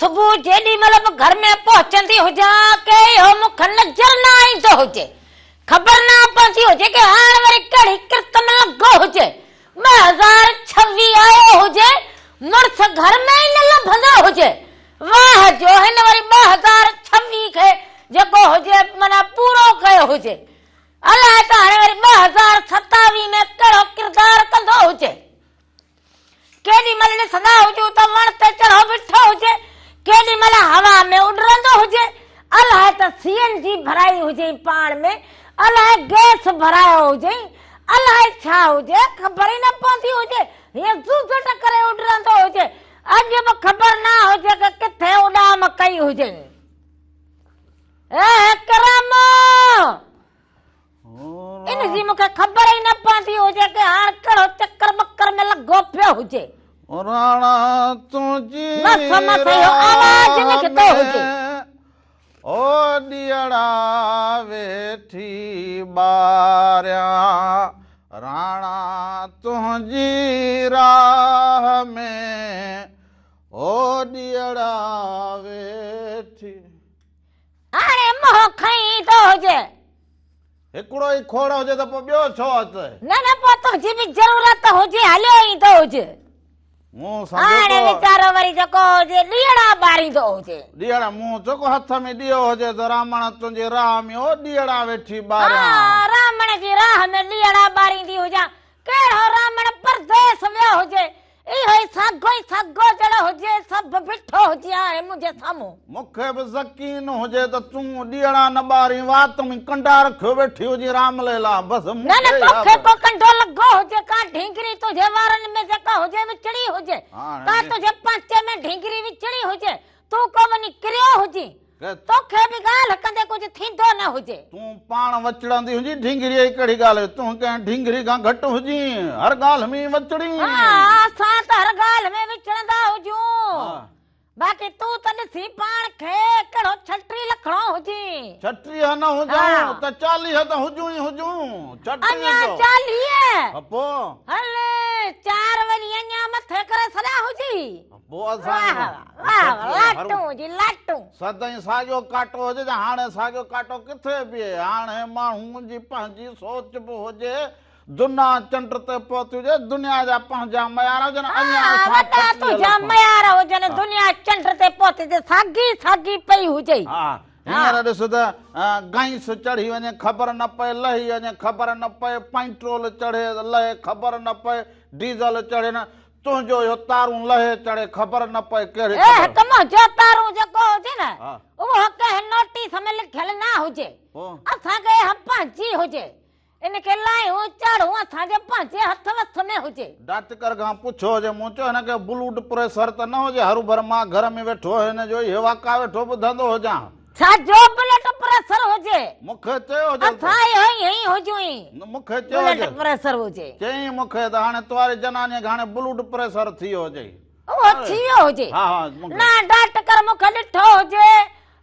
सुबह जेडी मतलब घर में पहुंचती हुजा के हो मुख नजर ना आई तो हुजे खबर ना पहुंची हुजे के हाण वरी कड़ी कीर्तन लगो हुजे 2026 आयो हुजे मुर्स घर में ही न लभंदो हुजे वाह जो हिन वरी 2026 के जको हुजे मना पूरो कयो हुजे अलाए त हाणे वरी 2027 में कहिड़ो किरदार कंदो हुजे केडी मल ॾिसंदा हुजो त वण ते चढ़ो बीठो हुजे केडी मल हवा में उड़ंदो हुजे अलाए त सीएनजी भराई हुजे पाण में अलाए गैस भरायो हुजे अलाए छा हुजे खबर ही न पवंदी हुजे ये ज़ुज़ट करे उड़ंदो हुजे अॼु बि खबर ना हुजे कि किथे उॾाम कई हुजे ए करमो इन जी मूंखे ख़बर ही न पवंदी हुजे कि हाणे कहिड़ो चक्कर बक्कर में लॻो पियो हुजे राणा तुंहिंजी आवाज़ निकितो हुजे ओ ॾियड़ा वेठी ॿारियां राणा तुंहिंजी राह में ओ ॾियड़ा वेठी हाणे मोह खई तो हुजे हिकिड़ो ई खोड़ हुजे त पोइ ॿियो छो अचे न पोइ तुंहिंजी बि ज़रूरत हुजे हलियो ई तो हुजे मूं हाणे वीचारो वरी जेको हुजे ॾीअड़ा ॿारींदो हुजे ॾीअड़ा मूं जेको हथ में ॾीओ हुजे त रामण तुंहिंजी राह में ओ ॾीअड़ा वेठी ॿारियां रामण जी राह में ॾीअड़ा ॿारींदी हुजां कहिड़ो रामण परदेस वियो हुजे इहो ई सागो जहिड़ो हुजे सभु बीठो हुजे हाणे मुंहिंजे साम्हूं मूंखे बि यकीन हुजे त तूं ॾीअड़ा न ॿारी वात में कंडा रखियो वेठी हुजे रामलीला बसि न तोखे को कंडो लॻो हुजे का ढींगरी तुंहिंजे वारनि में जेका हुजे विचड़ी हुजे का तुंहिंजे पांचे में ढींगरी विचड़ी हुजे तूं को वञी किरियो हुजी तोखे बि ॻाल्हि कंदे कुझु थींदो न हुजे तूं पाण वचड़ंदी हुजी ढींगरी जी कहिड़ी ॻाल्हि तूं कंहिं ढींगरी खां घटि हुजी हर ॻाल्हि में वचड़ी असां त हर ॻाल्हि में विचड़ंदा हुजूं बाक़ी तूं त ॾिसी पाण खे कहिड़ो 36 लखणो हुजी 36 न हुजूं त 40 त हुजूं ई हुजूं अञा 40 पोइ हले 4 वरी अञा मथे करे सदा हुजी पोइ असां लाटू सदाईं साॻियो काटो हुजे त हाणे साॻियो काटो किथे बीहे हाणे माण्हू जी पंहिंजी सोच बि हुजे दुनिया चंड ते पहुती हुजे दुनिया जा पंहिंजा मयार हुजनि अञा तुंहिंजा मयार हुजनि दुनिया चंड ते पहुती साॻी पई हुजे हींअर ॾिस त गांइस चढ़ी वञे ख़बर न पए लही वञे ख़बर न पए पेट्रोल चढ़े लहे ख़बर न पए डीज़ल चढ़े न तुंहिंजो इहो तारूं लहे चढ़े ख़बर न पए कहिड़े मुंहिंजो तारूं जेको हुजे न उहो कंहिं नोटिस में लिखियल न हुजे असांखे पंहिंजी हुजे इनखे लायूं चढ़ूं असांजे पंहिंजे हथ वथ में हुजे डॉक्टर खां पुछो हुजे मूं चयो हिनखे ब्लड प्रेशर त न हुजे हरू भर मां घर में वेठो हिन जो ई वाका वेठो ॿुधंदो हुजां छा जो ब्लड प्रेशर हुजे मूंखे चयो हुजे असां यही हुजूं मूंखे चयो ब्लड प्रेशर हुजे चई मूंखे त हाणे तुम्हारी जनानी हाणे ब्लड प्रेशर थी वियो हुजे उहो थी वियो हुजे ना डॉक्टर मूंखे ॾिठो हुजे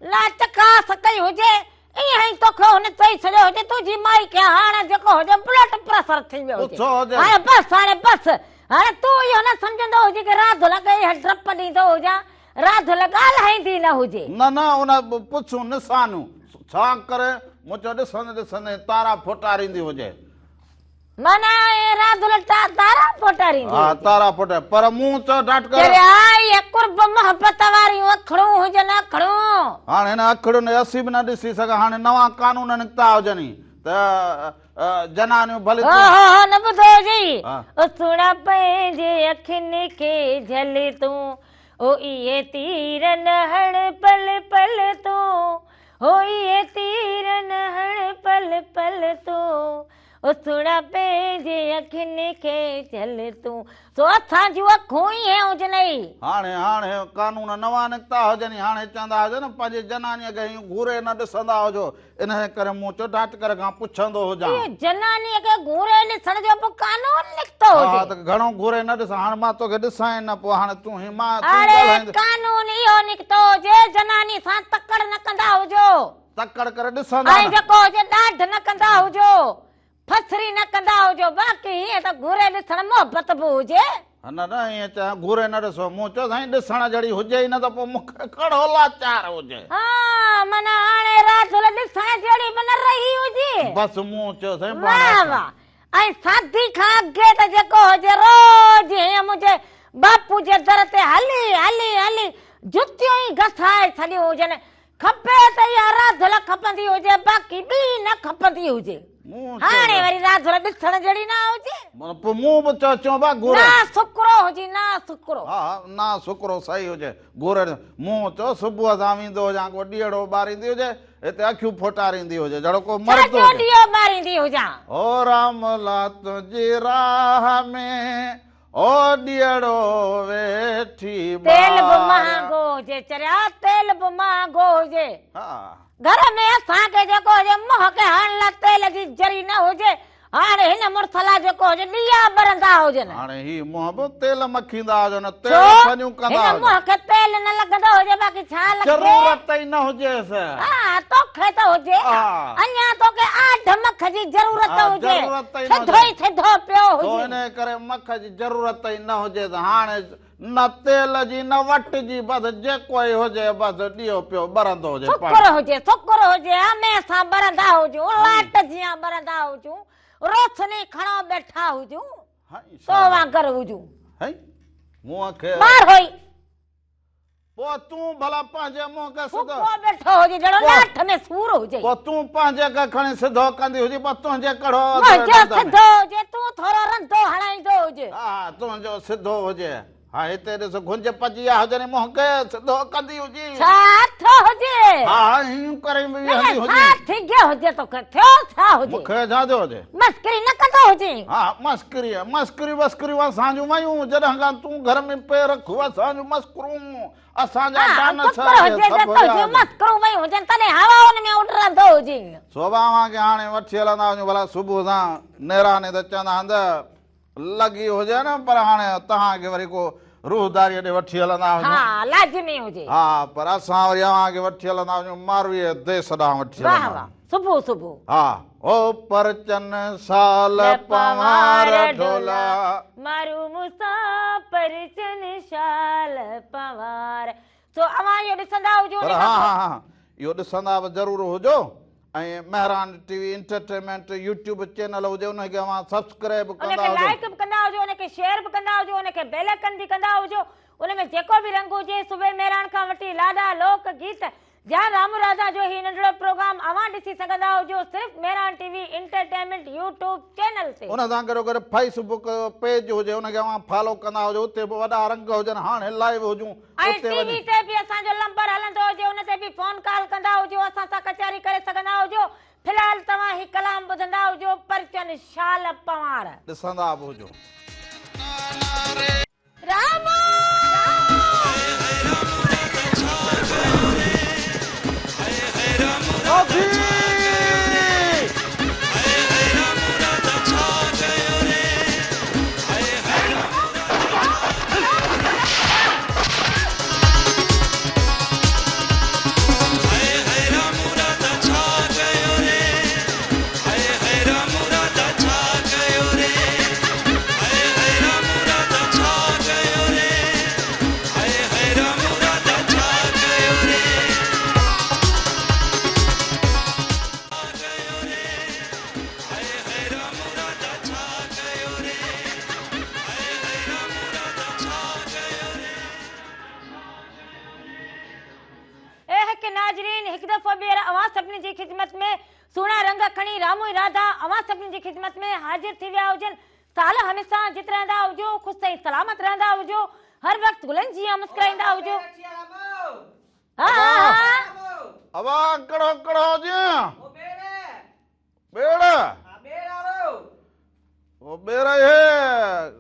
ना चकास कई हुजे ईअं ई तोखे हुन चई छॾियो हुजे तुंहिंजी माई खे हाणे जेको हुजे ब्लड प्रेशर थी वियो हुजे हाणे बस हाणे तूं इहो न सम्झंदो हुजे कि राति लॻे ड्रप ॾींदो हुजां राति ॻाल्हाईंदी न हुजे न उन पुछूं निशानूं छा करे मूं चयो ॾिसंदे तारा फोटारींदी हुजे माना राधुल तारा फोटारींदी हा तारा फोटा पर मूं चयो डॉक्टर तेरे आई कुर्ब मोहब्बत वारी अखड़ूं हुजन अखड़ूं हाणे हिन अखड़ुनि असीं बि न ॾिसी सघां हाणे नवां कानून निकिता हुजनि त जनानियूं भले न ॿुधो जी सुण पंहिंजे अखियुनि खे झल तूं ओ इहे तीर न हण पल पल तो ओ इहे तीर न हण पल पल तो ओ सुण पंहिंजे अखियुनि खे झल तूं सो असां जूं अखूं ई हुजनि हाणे कानून नवां निकिता हुजनि हाणे चवंदा हुजनि पंहिंजे जनानीअ खे घूरे न ॾिसंदा हुजो इन करे मूं चयो डॉक्टर खां पुछंदो हुजां जनानीअ खे घूरे ॾिसण जो बि कानून निकितो हुजे त घणो घूरे न ॾिसां हाणे मां तोखे ॾिसां न पोइ हाणे तूं ही मां कानून इहो निकितो हुजे जनानी सां तकड़ न कंदा हुजो तकड़ करे ॾिसंदा जेको हुजे ॾाढ न कंदा हुजो फसरी न कंदा हुजो बाक़ी हीअं त घूरे ॾिसण मोहबत बि हुजे न न ईअं चवां घूरे न ॾिसो मूं चयो साईं ॾिसण जहिड़ी हुजे ई न त पोइ मूंखे कहिड़ो लाचार हुजे हाँ मन हाणे राति जो ॾिसण जहिड़ी मन रही हुजे बसि मूं चयो साईं वाह वाह ऐं शादी खां अॻे त जेको हुजे रोज हीअं मुंहिंजे बापू जे दर ते हली हली हली जुतियूं ई घसाए छॾियूं हुजनि खपे त इहा राधुल खपंदी हुजे बाक़ी ॿी न खपंदी हुजे मूं हाणे वरी राधुल ॾिसण जहिड़ी न हुजे पोइ मूं बि चयो बा घूरे ना सुकरो हुजे ना सुकरो हा ना शुक्रो सही हुजे घूरे मूं चयो सुबुह सां वेंदो हुजां को ॾीअड़ो ॿारींदी हुजे हिते अखियूं फोटारींदी हुजे जहिड़ो को मर्द सॼो हुजे ॾींहुं ॿारींदी हुजां ओ राम ला तुंहिंजी राह में ओ ॾीअड़ो वेठी तेल बि ॿार। महांगो हुजे चरिया तेल बि महांगो हुजे हा घर में असांखे जेको हुजे मुंहं खे हणण लाइ तेल जी जरी न हुजे हाणे हिन मुड़ुस लाइ जेको हुजे ॾीआ ॿरंदा हुजनि हाणे ही मुंहं बि तेल मखींदा हुजनि तेल छो पंहिंजूं कंदा हिन हुजनि मुंहं खे तेल न लॻंदो हुजे बाक़ी छा लॻे ज़रूरत ई न हुजेसि हा तोखे त हुजे हा। अञा तोखे आठ मख जी ज़रूरत हा, हुजे ज़रूरत ई न सिधो ई सिधो पियो तो हुजे हिन करे मख जी ज़रूरत ई न हुजे त हाणे न तेल जी न वट जी बसि जेको ई हुजे बसि ॾियो पियो ॿरंदो हुजे सुकुर हुजे हमेशा ॿरंदा हुजूं लाट जीअं ॿरंदा हुजूं रोशनी खणो वेठा हुजूं तो वांगर हुजूं मुंहं खे ॿार होई पोइ तूं भला पंहिंजे मुंहं खे सिधो सुको वेठो हुजे जहिड़ो लाठ में सूर हुजे पोइ तूं पंहिंजे खे खणी सिधो कंदी हुजे पोइ तुंहिंजे कहिड़ो मुंहिंजो सिधो हुजे तूं थोरो रंधो हणाईंदो हुजे हा तुंहिंजो सिधो हुजे हा हिते ॾिस गुंज पची आहे हुजनि मुंहं खे सिधो कंदी हुजे छा थो हुजे हा हीअं करे हली हुजे छा थी गयो हुजे तोखे थियो छा हुजे मूंखे छा थियो हुजे मस्करी न कंदो हुजे हा मस्करी मस्करी असांजूं वयूं जॾहिं खां तूं घर में पेर रखो असांजूं मस्करूं असांजा डान मस्करूं वयूं हुजनि तॾहिं हवाउनि में उॾंदो हुजे स्वभाव खे हाणे वठी हलंदा वञूं भला सुबुह सां नेराने त चवंदा हंध लॻी हुजे न पर हाणे तव्हांखे वरी को रूहदारी ॾे वठी हलंदा वञूं हा लाज़मी हुजे हा पर असां वरी अव्हांखे वठी हलंदा वञूं मारवीअ देश ॾांहुं वठी वाह हलंदा वाह सुबुह सुबुह हा ओ परचन साल पवार ढोला मारू मुसाफिर चन शाल पवार सो अवां इहो ॾिसंदा हुजो पर हा हा हा इहो ॾिसंदा बि ज़रूरु हुजो ऐं Mehran TV entertainment YouTube channel हुजे उनखे अव्हां सब्सक्राइब कंदा उनखे हुजो लाइक बि कंदा हुजो उनखे शेयर बि कंदा हुजो उनखे बेल आइकन बि कंदा हुजो उनमें जेको बि रंग हुजे सुबह मेहरान खां वठी लाॾा लोक गीत या राम राधा जो ही नंढड़ो प्रोग्राम अवां ॾिसी सघंदा हुजो सिर्फ़ Mehran TV entertainment YouTube channel ते उन सां गॾो गॾु फेसबुक पेज हुजे उनखे अव्हां फॉलो कंदा हुजो उते बि वॾा रंग हुजनि हाणे लाइव हुजूं ऐं उते टीवी वञी ते बि असांजो नंबर हलंदो हुजे उन ते बि फोन कॉल कंदा हुजो असां सां कचहरी करे सघंदा हुजो फिलहाल तव्हां ही कलाम ॿुधंदा हुजो परचन शाल पवार ॾिसंदा बि हुजो राम खिदमत में सुहिणा रंग खणी रामू राधा अवां सभिनी जी खिदमत में हाजिर थी विया हुजनि साल हमेशा जित रहंदा हुजो ख़ुशि ऐं सलामत रहंदा हुजो हर वक़्तु गुलनि जीअं मुस्कुराईंदा हुजो हा अब कड़ो कड़ो जी बेड़ वो बेड़ है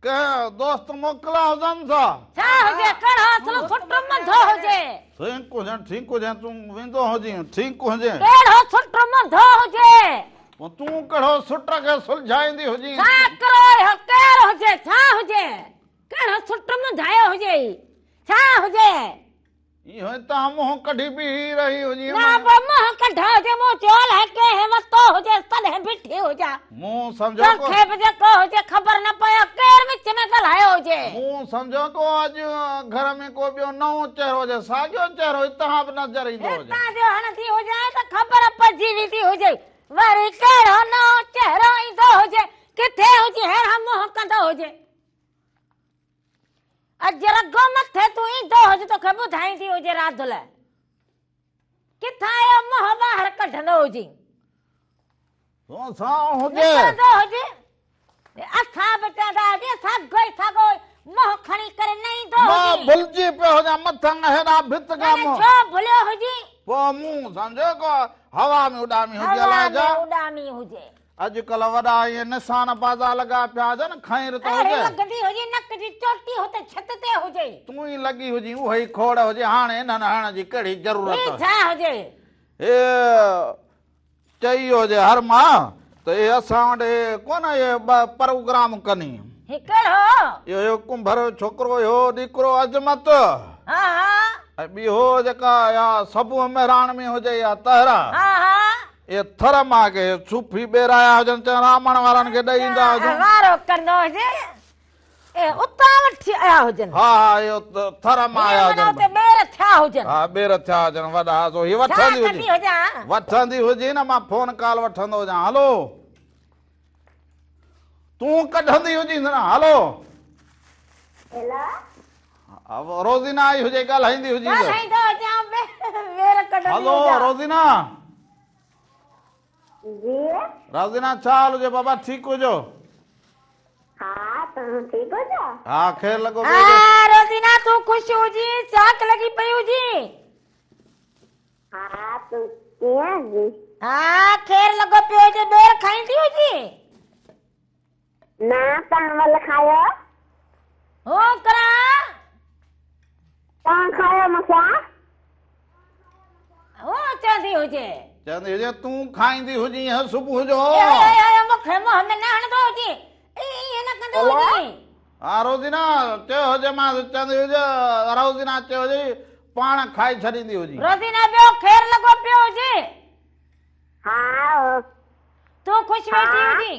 के दोस्त मोकला हुजन सा छा हुजे कड़ा असलो सुट मंधो हुजे ठीक हुजे तू विंदो हुजी ठीक हुजे केड़ो सुट मंधो हुजे तू कड़ो सुट के सुलझाईंदी हुजी छा करो हो केर हुजे छा हुजे केड़ो सुट मंधायो हुजे छा हुजे इहो ता मोह कढी भी रही हुजी ना मोह कढा जे मो चोल है के हिम्मत हुजे तने बिठी हो जा मुंह समझो को खे बजे को हुजे खबर न पयो केर में विच में ॻाल्हायो हुजे। मूं सम्झो को अॼु घर में को ॿियो नओं चेहरो हुजे, साॻियो चेहरो हितां बि नज़र ईंदो हुजे। हितां जो हणंदी हुजे त ख़बर पइजी वेंदी हुजे वरी कहिड़ो नओं चेहरो ईंदो हुजे, किथे हुजे हेड़ा मुंहुं कंदो हुजे। अॼु रगो मथे तूं ईंदो हुजे तोखे ॿुधाईंदी हुजे राधुल किथां जो मुंहुं ॿाहिरि कढंदो हुजे। तो सां हुजे निकिरंदो हुजे असां बि चवंदा हुजे साॻो ई साॻो मुंहुं खणी करे न ईंदो मां हुजे। भुलिजी पियो हुजां मथां हेॾा भित खां अरे मुंहुं। छो भुलियो हुजे? पोइ मूं सम्झो को हवा में उॾामी हुजे हवा अलाए छा। में उॾामी हुजे। अॼुकल्ह वॾा इहे निशान बाज़ा लॻा पिया हुजनि, खैर तो अरे हुजे। लॻंदी हुजे नक जी चोटी हुते छत ते हुजे। तूं ई लॻी हुजी उहा ई खोड़ हुजे, हाणे हिननि हणण जी कहिड़ी ही ज़रूरत। छा हुजे? हे चई हुजे हर मां त हे असां वटि कोन इहे प्रोग्राम कनी। ही कहिड़ो? इहो कुंभर छोकिरो इहो ॾिकरो अजमत हा ऐं ॿियो जेका या सबू मेहरान में हुजे या तहरा हा हा ये थर मां के सूफी ॿेराया हुजनि चवनि रामण वारनि खे ॾेई ईंदा हुजनि। वारो कंदो हुजे ए उतां वठी आया हुजनि। हा हा इहो थर मां आया हुते हुजनि। ॿेर थिया हुजनि। हा ॿेर थिया हुजनि वॾा सो हीअ छा वठंदी कंदी हुजे हुजां? वठंदी हुजे न मां फोन कॉल वठंदो हुजां। हलो तूं कढंदी हुजी न हलो अब रोज़ीना आई हुजे ॻाल्हाईंदी हुजी त। ॻाल्हाईंदो हुजां ॿेर कढंदी हलो हुजां। रोज़ीना रोज़ीना छा हाल हुजे बाबा ठीकु हुजो? हाँ तुम ठीक हो जा? हा ख़ैर लॻो पियो हुजे। हा रोज़ीना तूं ख़ुशि हुजी चाक लॻी पई हुजी। हाँ तुम किया जी? हा खैर लॻो पियो हुजे ॿेर खाईंदी हुजी। ना चावल खायो? हो करा तव्हां खायो मूंखां? हो चवंदी हुजे चवंदी हुजे तूं खाईंदी हुजी हं सुबुह जो। मूंखे मुंहं में न हणंदो हुजे ईअं न कंदो हुजे। हा रोज़ीना चयो हुजे मां चवंदी हुजे रोज़ीना चयो हुजे पाण खाई छॾींदी हुजी। रोज़ीना ॿियो खैर लॻो पियो हुजे। हाँ तूं ख़ुशि वेठी हुजी।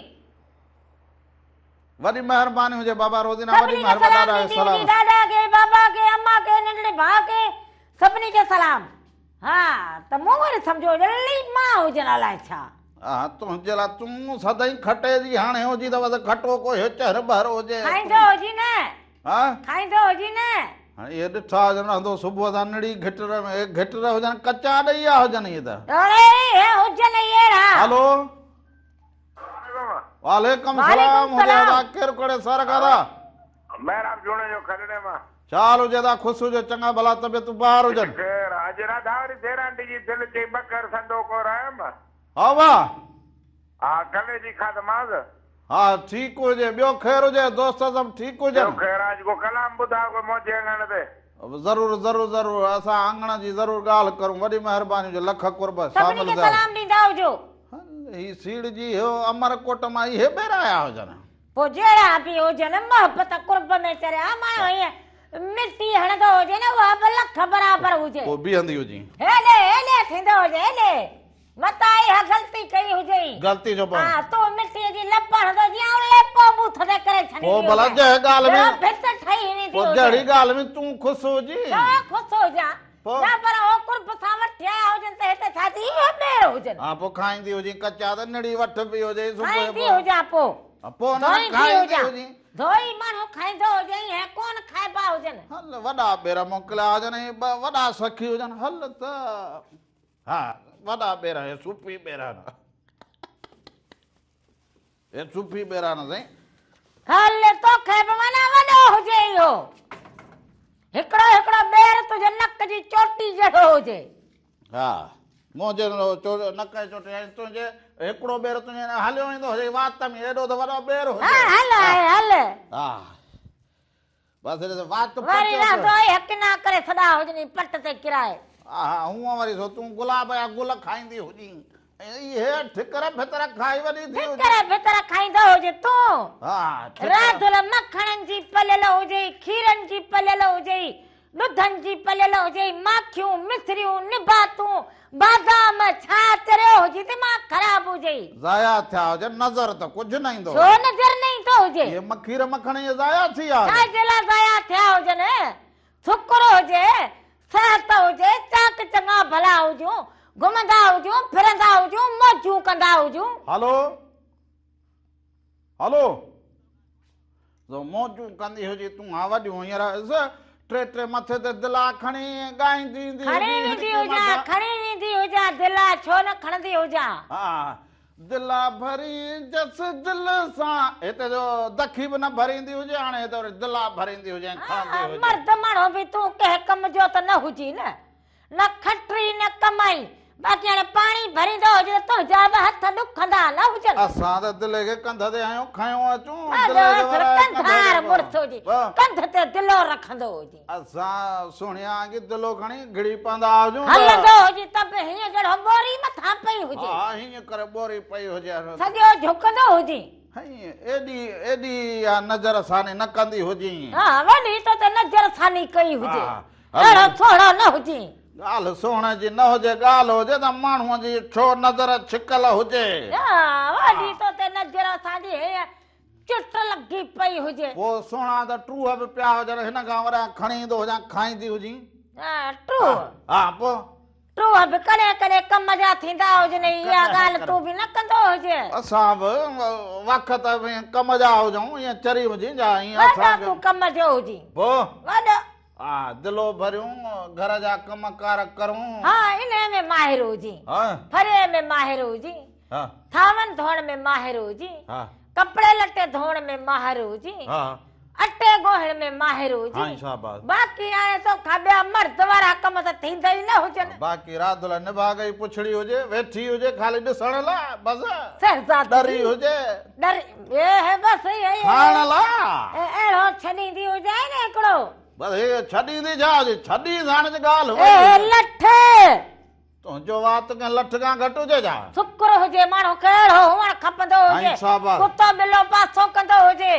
वॾी महिरबानी हुजे बाबा रोज़ीना वॾी सभिनी खे सलाम महिरबानी ॾींदी सलाम। हुजी दादा खे बाबा खे अम्मा खे नंढड़े भाउ खे सभिनी खे सलाम। हा त मूं वरी सम्झो जल्दी मां हुजनि अलाए छा। हा तुंहिंजे लाइ तूं सदाई खटे जी हाणे हुजी अथव त खटो को चहर बहर हुजे। खाईंदो हुजी न हा खाईंदो हुजी न। हाणे इहे ॾिठा हुजनि रहंदो सुबुह सां नड़ी घिटर में घिटर हुजनि कचा ॾई हुजनि इहे त। अरे हे हुजनि अहिड़ा। हलो वालेकुम सलाम हुजे दा केर कोड़े सर करा। मैं आप जोड़े जो खड़े मां चाल हुजे दा खुश हुजे चंगा भला तबियत ॿाहिरि हुजनि। खैर अजरा धावरी देरांटी जी दिल चे बकर संदो को रहम। हा वाह आ कले जी खाद माज। हा ठीकु हुजे ॿियो ख़ैर हुजे दोस्त सभु ठीकु जो हुजनि। खैर आज को कलाम बुधा को मोजे अंगण दे। ज़रूर ज़रूर ज़रूर असां आंगण जी ज़रूर ॻाल्हि करूं वॾी महिरबानी हुजे लख कुर्ब सभिनी खे शामिल सलाम ॾींदा हुजो। ही सीड़ जी हो अमरकोट मां इहे ॿेर आया हुजनि। पोइ जहिड़ा बि हुजनि मोहबत कुर्ब में चरिया माण्हू हीअं मिटी हणंदो हुजे न उहा बि लख बराबरि हुजे। पोइ बीहंदी हुजी हेॾे हेॾे थींदो हुजे हेॾे मतां इहा ग़लती कई हुजे। ग़लती जो पाण हा तूं मिटीअ जी लप हणंदो जीअं लेपो बूथ ते करे छॾींदी पोइ भला जंहिं ॻाल्हि में भित ठही वेंदी पोइ हुजे। जहिड़ी ॻाल्हि में तूं ख़ुशि हुजी। छा ख़ुशि हुजां पोइ? न पर हो कुर्ब सां वठी आया हुजनि त हिते छा थी ॿेर हुजनि। हा पोइ खाईंदी हुजी कचा त नड़ी वठ बि हुजे खाईंदी सुबुह हुजां पोइ पोइ न धोईंदी खाईंदी हुजां। हुजी। धोई माण्हू खाईंदो हुजे ईअं कोन खाइबा हुजनि। हल वॾा ॿेर मोकिलिया हुजनि ऐं वॾा सखी हुजनि हल त हा वॾा ॿेर हे सूफी ॿेर न हे सूफी ॿेर न साईं। हल तोखे बि माना वॾो हुजे इहो हिकिड़ो हिकिड़ो ॿेर तुंहिंजे नक जी चोटी जहिड़ो हुजे। हा मुंहिंजे नक जी चोटी ऐं तुंहिंजे हिकिड़ो ॿेर तुंहिंजे हलियो ईंदो हुजे वात में हेॾो त वॾो ॿेर हा हुजे। हल हल हा बसि वात वरी न धोई हक न करे सदा हुजनि पट ते किराए। हा हा हूअं वरी सो तूं गुलाब जा गुल खाईंदी हुजी इहे ठिकर भितर खाई वॾी थी हुजे। भितर भितर खाईंदो हुजे तूं। हा राधुल मखणनि जी पलियल हुजे खीरनि जी पलियल हुजे ॾुधनि जी पलियल हुजे माखियूं मिसरियूं निबातूं बादाम छा चरियो हुजे दिमाग़ ख़राब हुजे। हुजे ज़ाया थिया हुजे नज़र त कुझु न ईंदो छो नज़र न ईंदो हुजे ये मखीर मखणी ज़ाया थी छा आहे जे लाइ ज़ाया थिया हुजनि शुक्र हुजे सिहत हुजे चाक चङा भला हुजूं घुमंदा हुजूं फिरंदा हुजूं मौजूं कंदा हुजूं हलो हलो जो मौजूं कंदी हुजे तूं हा वॾियूं हींअर टे टे मथे ते दिला खणी ॻाईंदी ईंदी खणी वेंदी हुजां दिला छो न खणंदी हुजां हा दिला भरी जस दिल सां हिते जो दखी बि न भरींदी हुजे हाणे हिते वरी दिला भरींदी हुजे खणंदी हुजे मर्द माण्हू बि तूं कंहिं कम जो त न हुजी न खटरी न कमाई बाक़ी हाणे पाणी भरींदो हुजे त तुंहिंजा बि हथ ॾुखंदा न हुजनि असां त दिले खे कंध ते आहियूं खयूं अचूं कंधार मुड़ुस हुजे कंध ते दिलो रखंदो हुजे असां सुणिया की दिलो खणी घिड़ी पवंदा हुजूं हलंदो हुजे त बि हीअं जहिड़ो बोरी मथां पई हुजे हा हीअं करे बोरी पई हुजे सॼो झुकंदो हुजे एॾी एॾी नज़र सानी न कंदी हुजे हा वॾी त नज़र सानी कई हुजे अहिड़ो थोड़ो न हुजे ॻाल्हि सोण जी न हुजे ॻाल्हि हुजे त माण्हूअ जी छो नज़र छिकल हुजे वॾी त नज़र असांजी चिट लॻी पई हुजे पोइ सोणा त टूह बि पिया हुजनि हिन खां वरी खणी ईंदो हुजां खाईंदी हुजी टूह हा पोइ टूह बि कॾहिं कॾहिं कम जा थींदा हुजनि इहा ॻाल्हि तूं बि न कंदो हुजे असां बि वक़्त में कम जा हुजूं ईअं चरी हुजी जा ईअं तूं कम जो हुजी पोइ वॾो हा दिलो भरियूं घर जा कम कार करूं हा इन में माहिर हुजी हा फरे में माहिर हुजी हा थावन धोइण में माहिर हुजी हा कपड़े लटे धोइण में माहिर हुजी हा अटे ॻोहण में माहिर हुजी हाँ शाबाश बाक़ी हाणे तो ॿिया मर्द वारा कम त थींदा ई न हुजनि बाक़ी रात लाइ निभा गई पुछड़ी हुजे वेठी हुजे खाली ॾिसण लाइ बसि शहज़ादी डरी हुजे बसि खाइण लाइ अहिड़ो छॾींदी हुजे न हिकिड़ो बसि हे छॾींदी छा हुजे छॾी हाणे जी ॻाल्हि लठ तुंहिंजो वात कंहिं लठ खां घटि हुजे छा शुक्र हुजे माण्हू कहिड़ो हुअणु खपंदो हुजे शाबाश कुतो बिलो पासो कंदो हुजे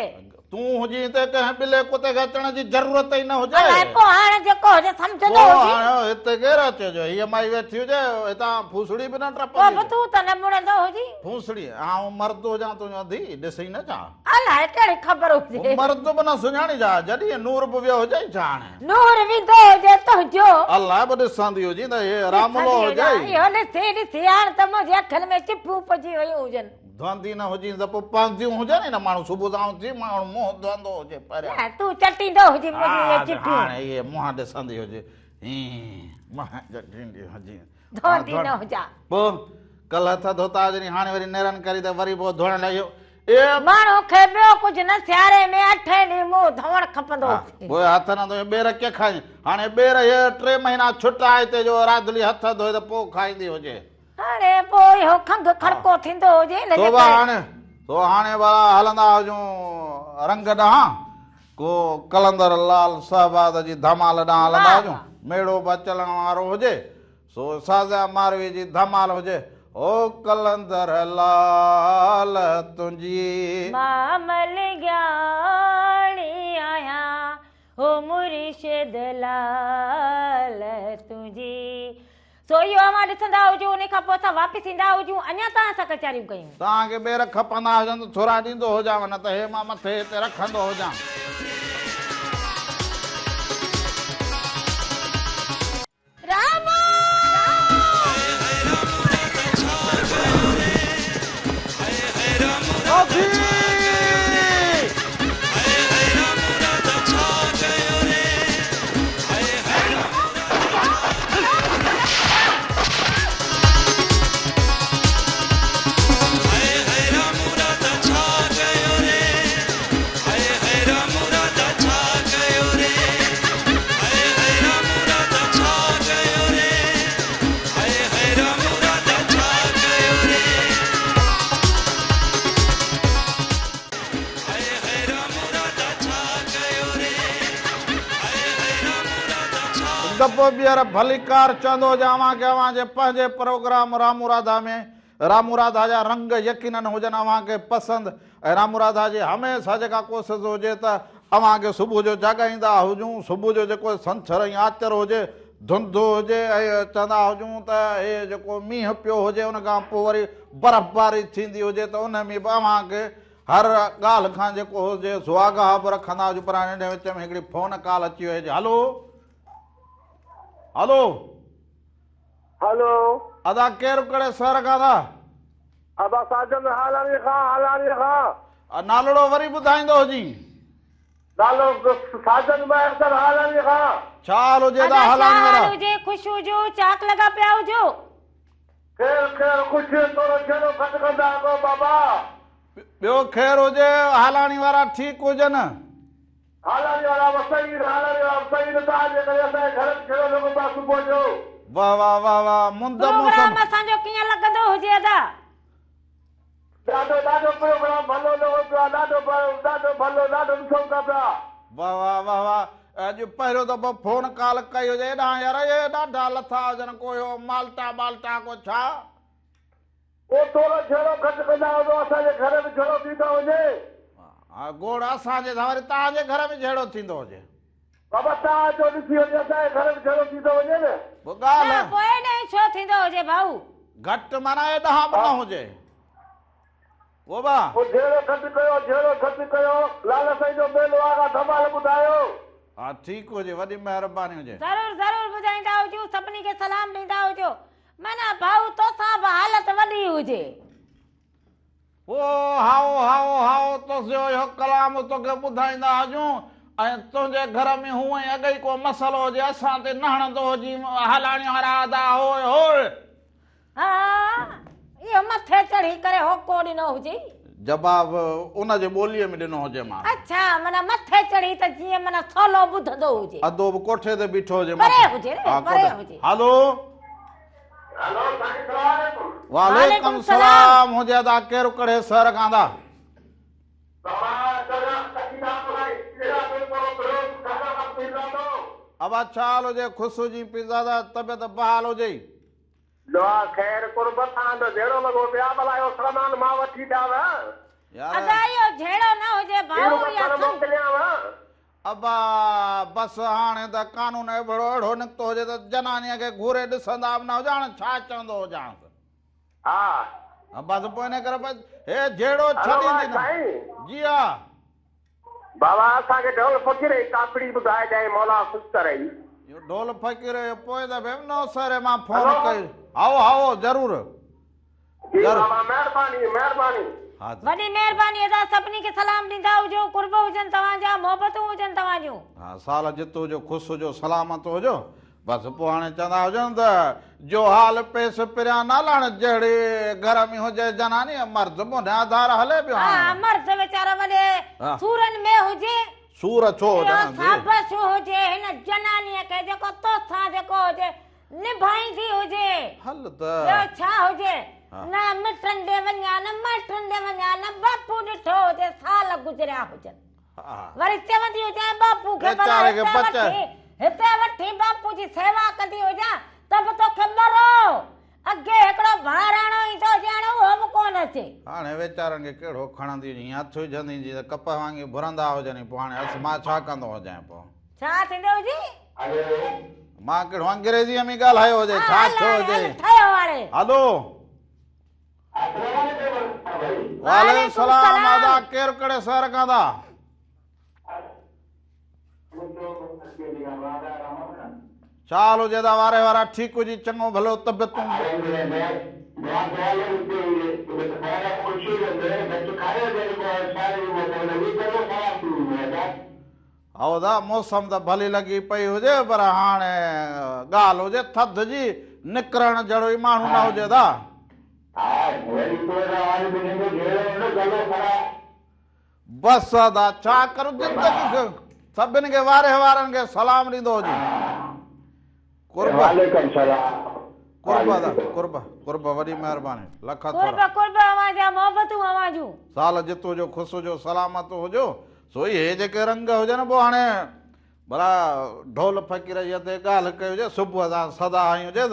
तूं हुजी त कंहिं बिले कुते खे अचण जी ज़रूरत ई न हुजे पोइ हाणे जेको हुजे सम्झंदो हुजे हाणे हिते केरु अचे जो हीअ माई वेठी हुजे हितां फूसड़ी बि न पोइ टपंदी बि तूं त न मुड़ंदो हुजी फूसड़ी आऊं मर्द हुजां तुंहिंजो धी ॾिसई न छा अलाए कहिड़ी ख़बर हुजे मर्द बि न सुञाणी जा जॾहिं नूर बि वियो हुजे छा हाणे नूर विधो हुजे तुंहिंजो अलाह बि ॾिसंदी हुजी त हे रामलो हुजे इहो ॾिसी हाणे त मुंहिंजे अखियुनि में चिपूं पइजी वियूं हुजनि धोंदी न हुजी त पोइ पवंदियूं हुजनि न माण्हू सुबुह सां उथी माण्हू मुंहुं धोंदो हुजे परियां तूं चटींदो हुजी मुंहिंजी चिपूं हाणे इहे मुंहुं ॾिसंदी हुजे मुंहुं चटींदी हुजे धोंदी न हुजां पोइ कल्ह हथ धोता हुजनि हाणे वरी नेरनि करी त वरी पोइ धोइण लाइ इहो माण्हू खे ॿियो कुझु न सियारे में 8 ॾींहं मुंहुं धोअणु खपंदो पोइ हथ न धोए ॿेर कीअं खाई हाणे ॿेर हीअ 3 महीना छुटा हिते जो राधली हथ धोए त पोइ खाईंदी हुजे हाणे पोइ इहो खंघि खड़को थींदो हुजे तो हाणे भला हलंदा हुजूं रंग ॾांहुं को कलंदर लाल शहबाद जी धमाल ॾांहुं हलंदा हुजूं मेड़ो बि अचण वारो हुजे सो साज़ा मारवी जी धमाल हुजे ओ कलंदर लाल तुंहिंजी मामल ॻाणी आहियां हो मुर्शिद लाल तुंहिंजी सो इहो अवां ॾिसंदा हुजूं उन खां पोइ असां वापसि ईंदा हुजूं अञा तव्हां सां कचहरियूं कयूं तव्हांखे ॿेर खपंदा हुजनि त थोरा ॾींदो हुजांव न त हे मां मथे हिते रखंदो हुजां दफ़ो ॿीहर भलीकार चवंदो हुजां की अव्हां जे पंहिंजे प्रोग्राम रामू राधा में रामू राधा जा रंग यकीनन हुजनि अव्हां खे पसंदि ऐं रामू राधा जी हमेशह जेका कोशिशि हुजे त अव्हां खे सुबुह जो जॻाईंदा हुजूं सुबुह जो जेको संछर ऐं आचर हुजे धुंध हुजे ऐं चवंदा हुजूं त हे जेको मींहुं पियो हुजे उन खां पोइ वरी बर्फ़बारी थींदी हुजे त उन में बि अव्हांखे हर ॻाल्हि खां जेको हुजे सुहागा बि रखंदा हुजूं। पर हिन विच में हिकिड़ी फोन कॉल अची वई हुजे। हलो हलो हेलो अदा केरु कहिड़े शहर खां था? अबा साजन हालानी खां नालड़ो वरी ॿुधाईंदो हुजी। नालो साजन महर हालानी खां। छा हाल हुजे अदा ता हलानी छा वारा? हाल हुजे, ख़ुशि हुजो, चाक लॻा पिया हुजो। खेर खेर ख़ुशि तोरो छेड़ो खट कंदा को बाबा। ॿियो ख़ैर हुजे, हलानी वारा ठीकु हुजनि? हालानी वारा वसई हालानी वारा वसई न ताजे करे असांजे घर में छेड़ो लॻो पियो सुबुह जो। वाह वाह वाह वाह। मुंद प्रोग्राम मौसम असांजो कीअं लॻंदो हुजे अदा? ॾाढो ॾाढो प्रोग्राम भलो लॻो पियो आहे, ॾाढो भलो ॾाढो ॾिसूं था पिया। वाह वाह वाह वाह। अॼु पहिरियों दफ़ो फोन कॉल कई हुजे हेॾां यार, इहे ॾाढा लथा हुजनि। को इहो माल्टा बाल्टा को छा? वो तोरो छेड़ो खट कंदा हुजो, असांजे घर में छेड़ो थींदो हुजे। हा गोड़ असांजे सां वरी तव्हांजे घर में जहिड़ो थींदो हुजे। बाबा तव्हां जो ॾिसी वञे असांजे घर में छेड़ो थींदो वञे न। पोइ ॻाल्हि न पोइ नहीं छो थींदो हुजे भाऊ? घटि माना हेॾां बि न हुजे। वो बा वो छेड़ो खट कयो लाल साईं जो मेलो आहे धमाल ॿुधायो। हा ठीकु हुजे, वॾी महिरबानी हुजे। ज़रूर ज़रूर ॿुधाईंदा हुजो, सभिनी खे सलाम ॾींदा हुजो। माना भाऊ तोसां बि हालत वॾी हुजे। ओ हाओ हाओ हाओ तुंहिंजो इहो कलाम तोखे ॿुधाईंदा हुजूं ऐं तुंहिंजे घर में हूअं ई अॻई को मसइलो हुजे असां ते नहणंदो हुजी हलाणी वारा अदा होए होए। हा इहो मथे चढ़ी करे होको ॾिनो हुजे। जवाब उनजे ॿोलीअ में ॾिनो हुजे मां। अच्छा माना मथे चढ़ी त जीअं माना सवलो ॿुधंदो हुजे। अदो बि कोठे ते बीठो हुजे। परे हुजे रे, हा, परे कोठे। हुजे। हलो हेलो साईं सलाम अलैकुम। वालेकुम सलाम हुजे। अदा केरु कहिड़े शहर खां था? अब छा हाल हुजे? ख़ुशि हुजी पिज़्ज़ा दा तबियत बहाल हुजे? दुआ खैर कुर्बत आंदो जहिड़ो लॻो पिया भला इहो सामान मां वठी ॾियांव। अदा इहो झेड़ो न हुजे भाऊ या मोकिलियांव। अबा बसि हाणे त कानून अहिड़ो निकितो हुजे त जनानीअ खे घूरे ॾिसंदा बि न हुजे। हाणे छा चवंदो हुजांसि? हा बसि पोइ इन करे हे जहिड़ो छॾींदी न। जी हा बाबा असांखे ढोल फ़कीर जी काकड़ी ॿुधाए ॾे मौला ख़ुशि करे। इहो ढोल फ़कीर पोइ दफ़े नौ सरे मां फोन कई। आओ आओ ज़रूर जी बाबा महिरबानी महिरबानी। हा वॾी महिरबानी अदा सभिनी खे सलाम ॾींदा हुजो। कुर्ब हुजनि तव्हांजा, मोहबतूं हुजनि तव्हांजूं। हा साल जितो हुजो, ख़ुशि हुजो, सलामत हुजो। बसि पोइ हाणे चवंदा हुजनि त जो हाल पेस पिरिया नालाण जहिड़ी घर में हुजे जनानी मर्द बुनियादार हले पियो। हा मर्द वीचारो वॾे हा। सूरनि में हुजे। सूर छो हुजनि? साबस हुजे हिन जनानीअ खे जेको तोसां जेको हुजे निभाईंदी हुजे। हल त ॿियो छा हुजे? हा। न मिटनि ॾे वञा न माइटनि ॾे वञा न बापू ॾिठो हुजे साल गुज़रिया हुजनि। हा वरी चवंदी हुजे बापू खे वेचारे खे बचाए। हिते वठी बापू जी सेवा कंदी हुजां त बि तोखे मरो। अॻे हिकिड़ो भाराणो ईंदो ॼण उहो बि कोन अचे। हाणे वीचारनि खे कहिड़ो खणंदी हुजे हथ विझंदी हुजे त कप वांगुरु भरंदा हुजनि। पोइ हाणे अस मां छा कंदो हुजां? पोइ छा थींदो हुजे? मां कहिड़ो अंग्रेजीअ में ॻाल्हायो हुजे छा थियो हुजे? ठहियो हाणे। हलो वालेकुम सलाम। अदा केरु कहिड़े शहर खां था? छा हाल हुजे? अदा वारे वारा ठीकु हुजी चङो भलो तबियतूं? हा दा मौसम त भली लॻी पई हुजे पर हाणे ॻाल्हि हुजे थधि जी निकिरण जहिड़ो ई माण्हू न हुजे दा। बसि अदा छा करूं ज़िंदगी खे सभिनि खे वारे वारनि खे सलाम ॾींदो हुजे। कुर्ब कुर्ब वॾी महिरबानी लख कुर्ब कुर्ब अवांजा मोहबतूं अवांजूं। साल जितो हुजो, ख़ुशि हुजो, सलामत हुजो। सो इहे जेके रंग हुजनि पोइ हाणे भला ढोल फ़कीर जी हथे ॻाल्हि कई हुजे सुबुह सां सदा आई हुजे त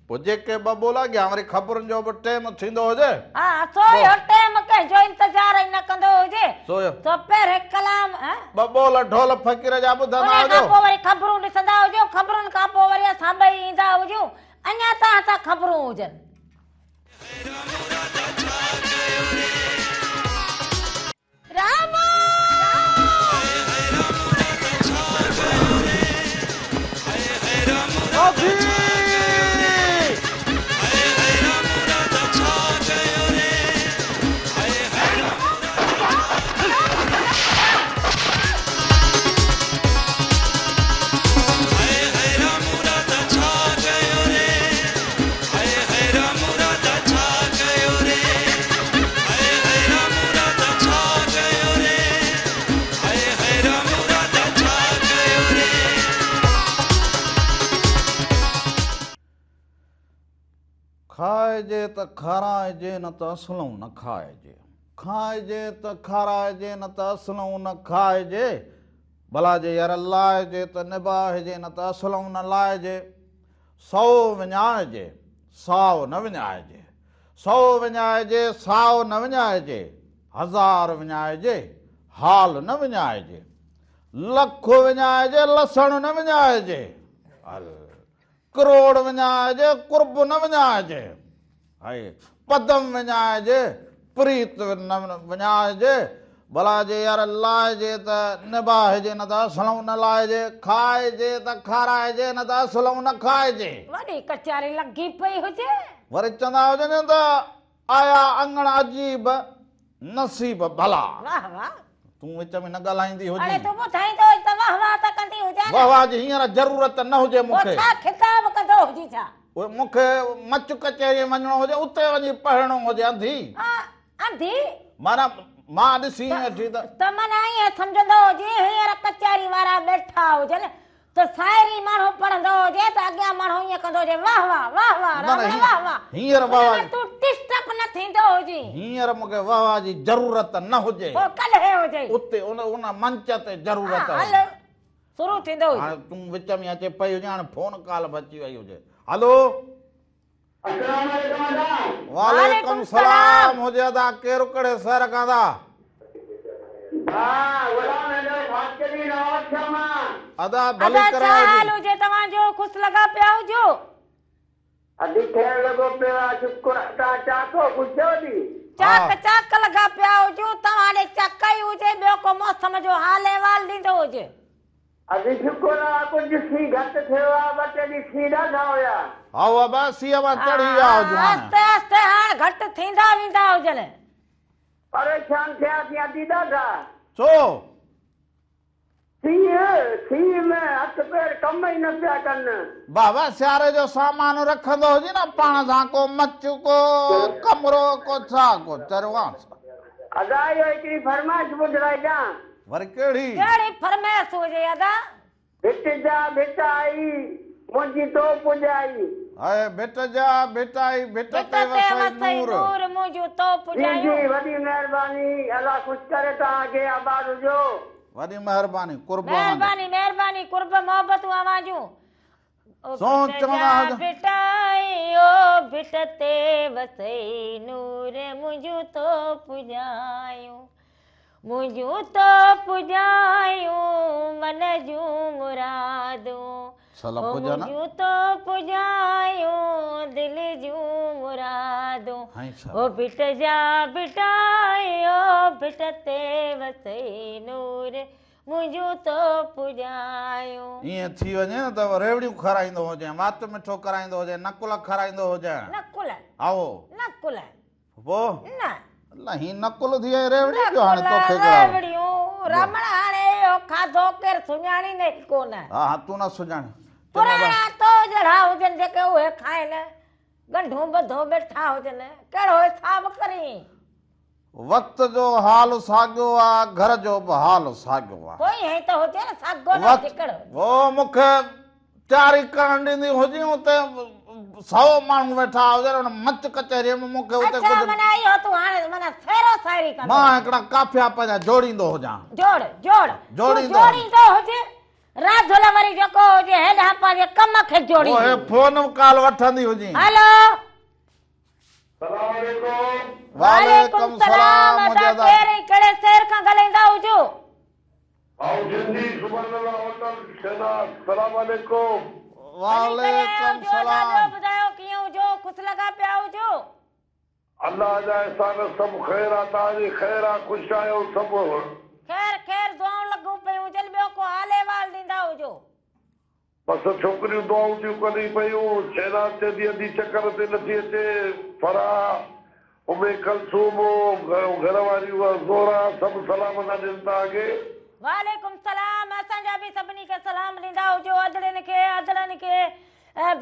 पोइ जेके ॿ ॿोला अॻियां वरी ख़बरुनि जो बि टाइम थींदो हुजे हा सोयो टाइम कंहिंजो इंतजार ई न कंदो हुजे सोयो तो पहिरें कलाम ॿ ॿोल ढोल फ़क़ीर जा ॿुधंदा उन खां हुजो पोइ वरी ख़बरूं ॾिसंदा हुजो ख़बरुनि खां पोइ वरी असां ॿई ईंदा हुजूं अञा तव्हां सां ख़बरूं हुजनि राम खाइजे त खाराइजे न त असलूं न खाइजे खाइजे त खाराइजे न त असलूं न खाइजे भला जे यार लाइजे त निभाइजे न त असलूं न लाइजे 100 विञाइजे साओ न विञाइजे 100 विञाइजे साओ न विञाइजे 1000 विञाइजे हाल न विञाइजे लख विञाइजे लसण न विञाइजे करोड़ विञाइजे कुर्ब न विञाइजे हाय पदम विञाइजे प्रीत न विञाइजे भला जे यार लाइजे त निभाइजे न त असलूं न लाइजे खाइजे त खाराइजे न त असलूं न खाइजे वॾी कचारी लॻी पई हुजे वरी चवंदा हुजनि त आया अंगण अजीब नसीब भला वाह वाह तूं विच में न ॻाल्हाईंदी हाणे हुजे तूं ॿुधाईंदो हुई त वाह वाह त कंदी हुजे वाह वाह जी हींअर ज़रूरत न हुजे पोइ मूंखे छा खिताब कंदो हुजी छा उहे मूंखे मच कचहरी वञिणो हुजे उते वञी पढ़णो हुजे अंधी अंधी माना मां ॾिसी वेठी त माना ईअं सम्झंदो हुजे हींअर कचहरी वारा वेठा हुजनि त साहेरी माण्हू पढ़ंदो हुजे त अॻियां माण्हू ईअं कंदो हुजे वाह वाह वाह वाह वाह वाह हींअर वाह तूं डिस्टर्ब न थींदो हुजे हींअर मूंखे वाह वाह जी ज़रूरत न हुजे पोइ कल्ह हुजे उते उन मंच ते ज़रूरत हल शुरू थींदो हुजे हाणे तूं विच में अचे पई हुजे हाणे फोन कॉल बि अची वई हुजे हलो वालेकुम सलाम हुजे अदा केरु कड़े सर कंदा अदा भली छा हाल हुजे तव्हांजो ख़ुशि लॻा पिया हुजो चाक चाक लॻा पिया हुजो तव्हां ॾे चक ई हुजे ॿियो को मौसम जो हाल अहिवाल ॾींदो हुजे आस्ते आस्ते हाणे घटि थींदा वेंदा हुजनि परेशान थियासीं अॼु ॾाढा छो में हथ पैर कम ई न पिया कनि बाबा सियारे जो सामान रखंदो हुजे न पाण सां को मच को कमरो को छा को चरवा अदा इहो हिकिड़ी फरमाइश ॿुधाइजां वरी कहिड़ी कहिड़ी फरमाइश हुजे अदा भिट जा भिटाई मुंहिंजी तो पुॼाई हाय भिट जा भिटाई भिट ते वसई नूर मुंहिंजो तो पुॼायो वॾी महिरबानी अलाह ख़ुशि करे तव्हांखे आबाद हुजो वॾी महिरबानी कुर्ब महिरबानी महिरबानी कुर्ब मोहबतूं आवाजूं सोच चवंदा भिटाई ओ भिट ते वसई नूर मुंहिंजो तो पुॼायो मुंहिंजो तो पुॼायो मन जूं मुरादूं मुंहिंजो तो पुॼायो दिल जूं मुरादूं ओ भिट जा भिटायो भिट ते वसई नूर मुंहिंजो तो पुॼायो ईअं थी वञे न त रेवड़ियूं खाराईंदो हुजे वात मिठो कराईंदो हुजे नकुल खाराईंदो हुजे नकुल आओ नकुल पोइ न अल्लाह ही नकुल थी आहे रेवड़ी जो हाणे तोखे रेवड़ियूं रमण हाणे इहो खाधो केरु सुञाणींदे कोन हा तूं न सुञाण पुराणा तो जहिड़ा हुजनि जेके उहे खाइनि गंढूं ॿधो वेठा हुजनि कहिड़ो हिसाब करी वक्त जो हाल साॻियो आहे घर जो बि हाल साॻियो आहे कोई है त हुजे न साॻो न टिकड़ो वो मूंखे तयारी करण ॾींदी हुजे उते 100 माण्हू वेठा हुजनि हुन मच कचहरीअ में मूंखे उते अच्छा माना इहो तूं हाणे माना फेरो सायरी कंदो मां हिकिड़ा काफिया पंहिंजा जोड़ींदो हुजां जोड़ींदो हुजे राधुल वरी जेको हुजे हेॾां पंहिंजे कम खे जोड़ी ओए फोन कॉल वठंदी हुजी। हेलो सलाम अलैकुम। वालेकुम सलाम अदा मुजदा। केरे कड़े शहर खां ॻाल्हाईंदा हुजो? आओ जिंदी सुबहानल्लाह होटल सेना। सलाम अलैकुम। वालेकुम सलाम। ॿुधायो कीअं हुजो? ख़ुशि लॻा पिया हुजो? अल्लाह जा एहसान सब खैर आहे, तव्हांजी खैर आहे, ख़ुशि आहियो सभु? खैर खैर दुआऊं लॻूं पियूं। जल ॿियो को हाल अहिवाल ॾींदा हुजो? बसि छोकिरियूं दुआऊं थियूं कनि पियूं। सेना अचे थी अधी चकर ते नथी अचे। फरा उमे कलसूम घर वारी ज़ोरा सभु सलाम था ॾियनि तव्हांखे। वालेकुम सलाम। असांजा बि सभिनी खे सलाम ॾींदा हुजो। अदड़नि खे अदड़नि खे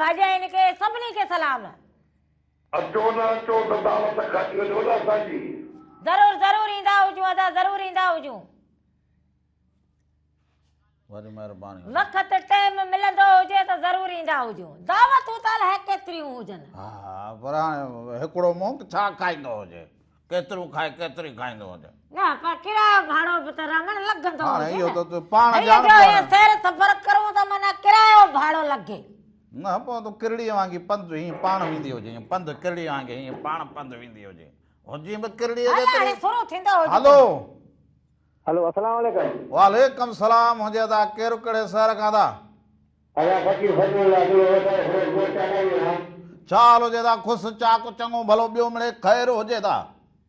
भाॼाइनि खे सभिनी खे सलाम। अचो न अचो त दावत खाई वञो न असांजी। ज़रूर ज़रूर ईंदा हुजूं अदा ज़रूर ईंदा हुजूं। वरी महिरबानी। वक़्त टाइम मिलंदो हुजे त ज़रूर ईंदा हुजूं। दावतूं त अलाए केतिरियूं हुजनि। हा पर हाणे हिकिड़ो मुंहुं छा खाईंदो हुजे, केतिरियूं खाए केतिरी खाईंदो हुजे। न पर किरायो भाड़ो बि त रमण लॻंदो हाणे हुजे इहो न। त पाण भई ॼाण जो इहे सैर सफ़र करूं त माना किरायो भाड़ो लॻे। न पोइ तूं किरड़ीअ वांगी पंधु हीअं पाण वेंदी हुजे, हीअं पंधु किरड़ीअ वांगी हीअं पाण पंधु वेंदी हुजे, हुजी बि किरड़ीअ हाणे जेतिरी। शुरू थींदो हुजे। हलो हेलो अस्सलाम वालेकुम। वालेकुम सलाम हुजे ता। केरु कहिड़े शहर खां था? अल्लाह फकीर फजलुल्लाह जो होता चाल हुजे ता ख़ुशि चाक चङो भलो ॿियो मिले ख़ैर हुजे ता।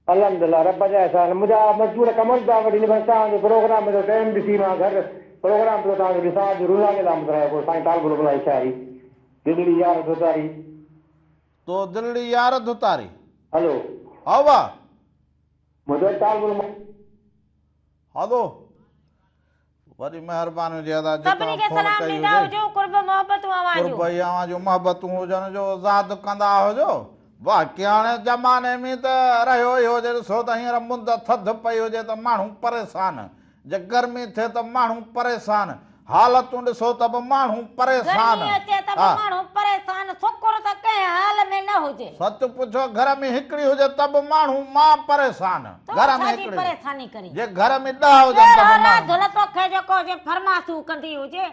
अल्हम्दुलिल्लाह रब जा एहसान। मुंहिंजा मजदूर कमल पिया वठी तव्हांजे प्रोग्राम जो टाइम ॾिसी मां घर प्रोग्राम पियो तव्हांखे ॾिसां रूला जे लाइ ॿुधायो साईं ताल बुलाई शारी दिल्ली यार धोतारी। तो दिल्ली यार धुतारी। हलो हा वाह। मुंहिंजो ताल बुल हलो वरी महिरबानी हुजे ता। सभिनी खे सलाम ॾींदा हुजो। कुर्ब मोहबतूं आवाजूं। भई जो मोहबतूं हुजनि जो ज़ाद कंदा हुजो। बाक़ी हाणे ज़माने में त रहियो ई हुजे। ॾिसो त हींअर मुंद थधि पई हुजे त माण्हू परेशान, जे गर्मी थिए त माण्हू परेशान, हालतूं ॾिसो त बि माण्हू परेशान। गर्मी अचे त बि माण्हू परेशान। शुक्र त कंहिं हाल में न हुजे। सच पुछो घर में हिकिड़ी हुजे त बि माण्हू मां परेशान। घर में छाजी हिकिड़ी परेशानी करी? जे घर में 10 हुजनि त बि माण्हू। राधुल तोखे जेको हुजे फरमासूं कंदी हुजे,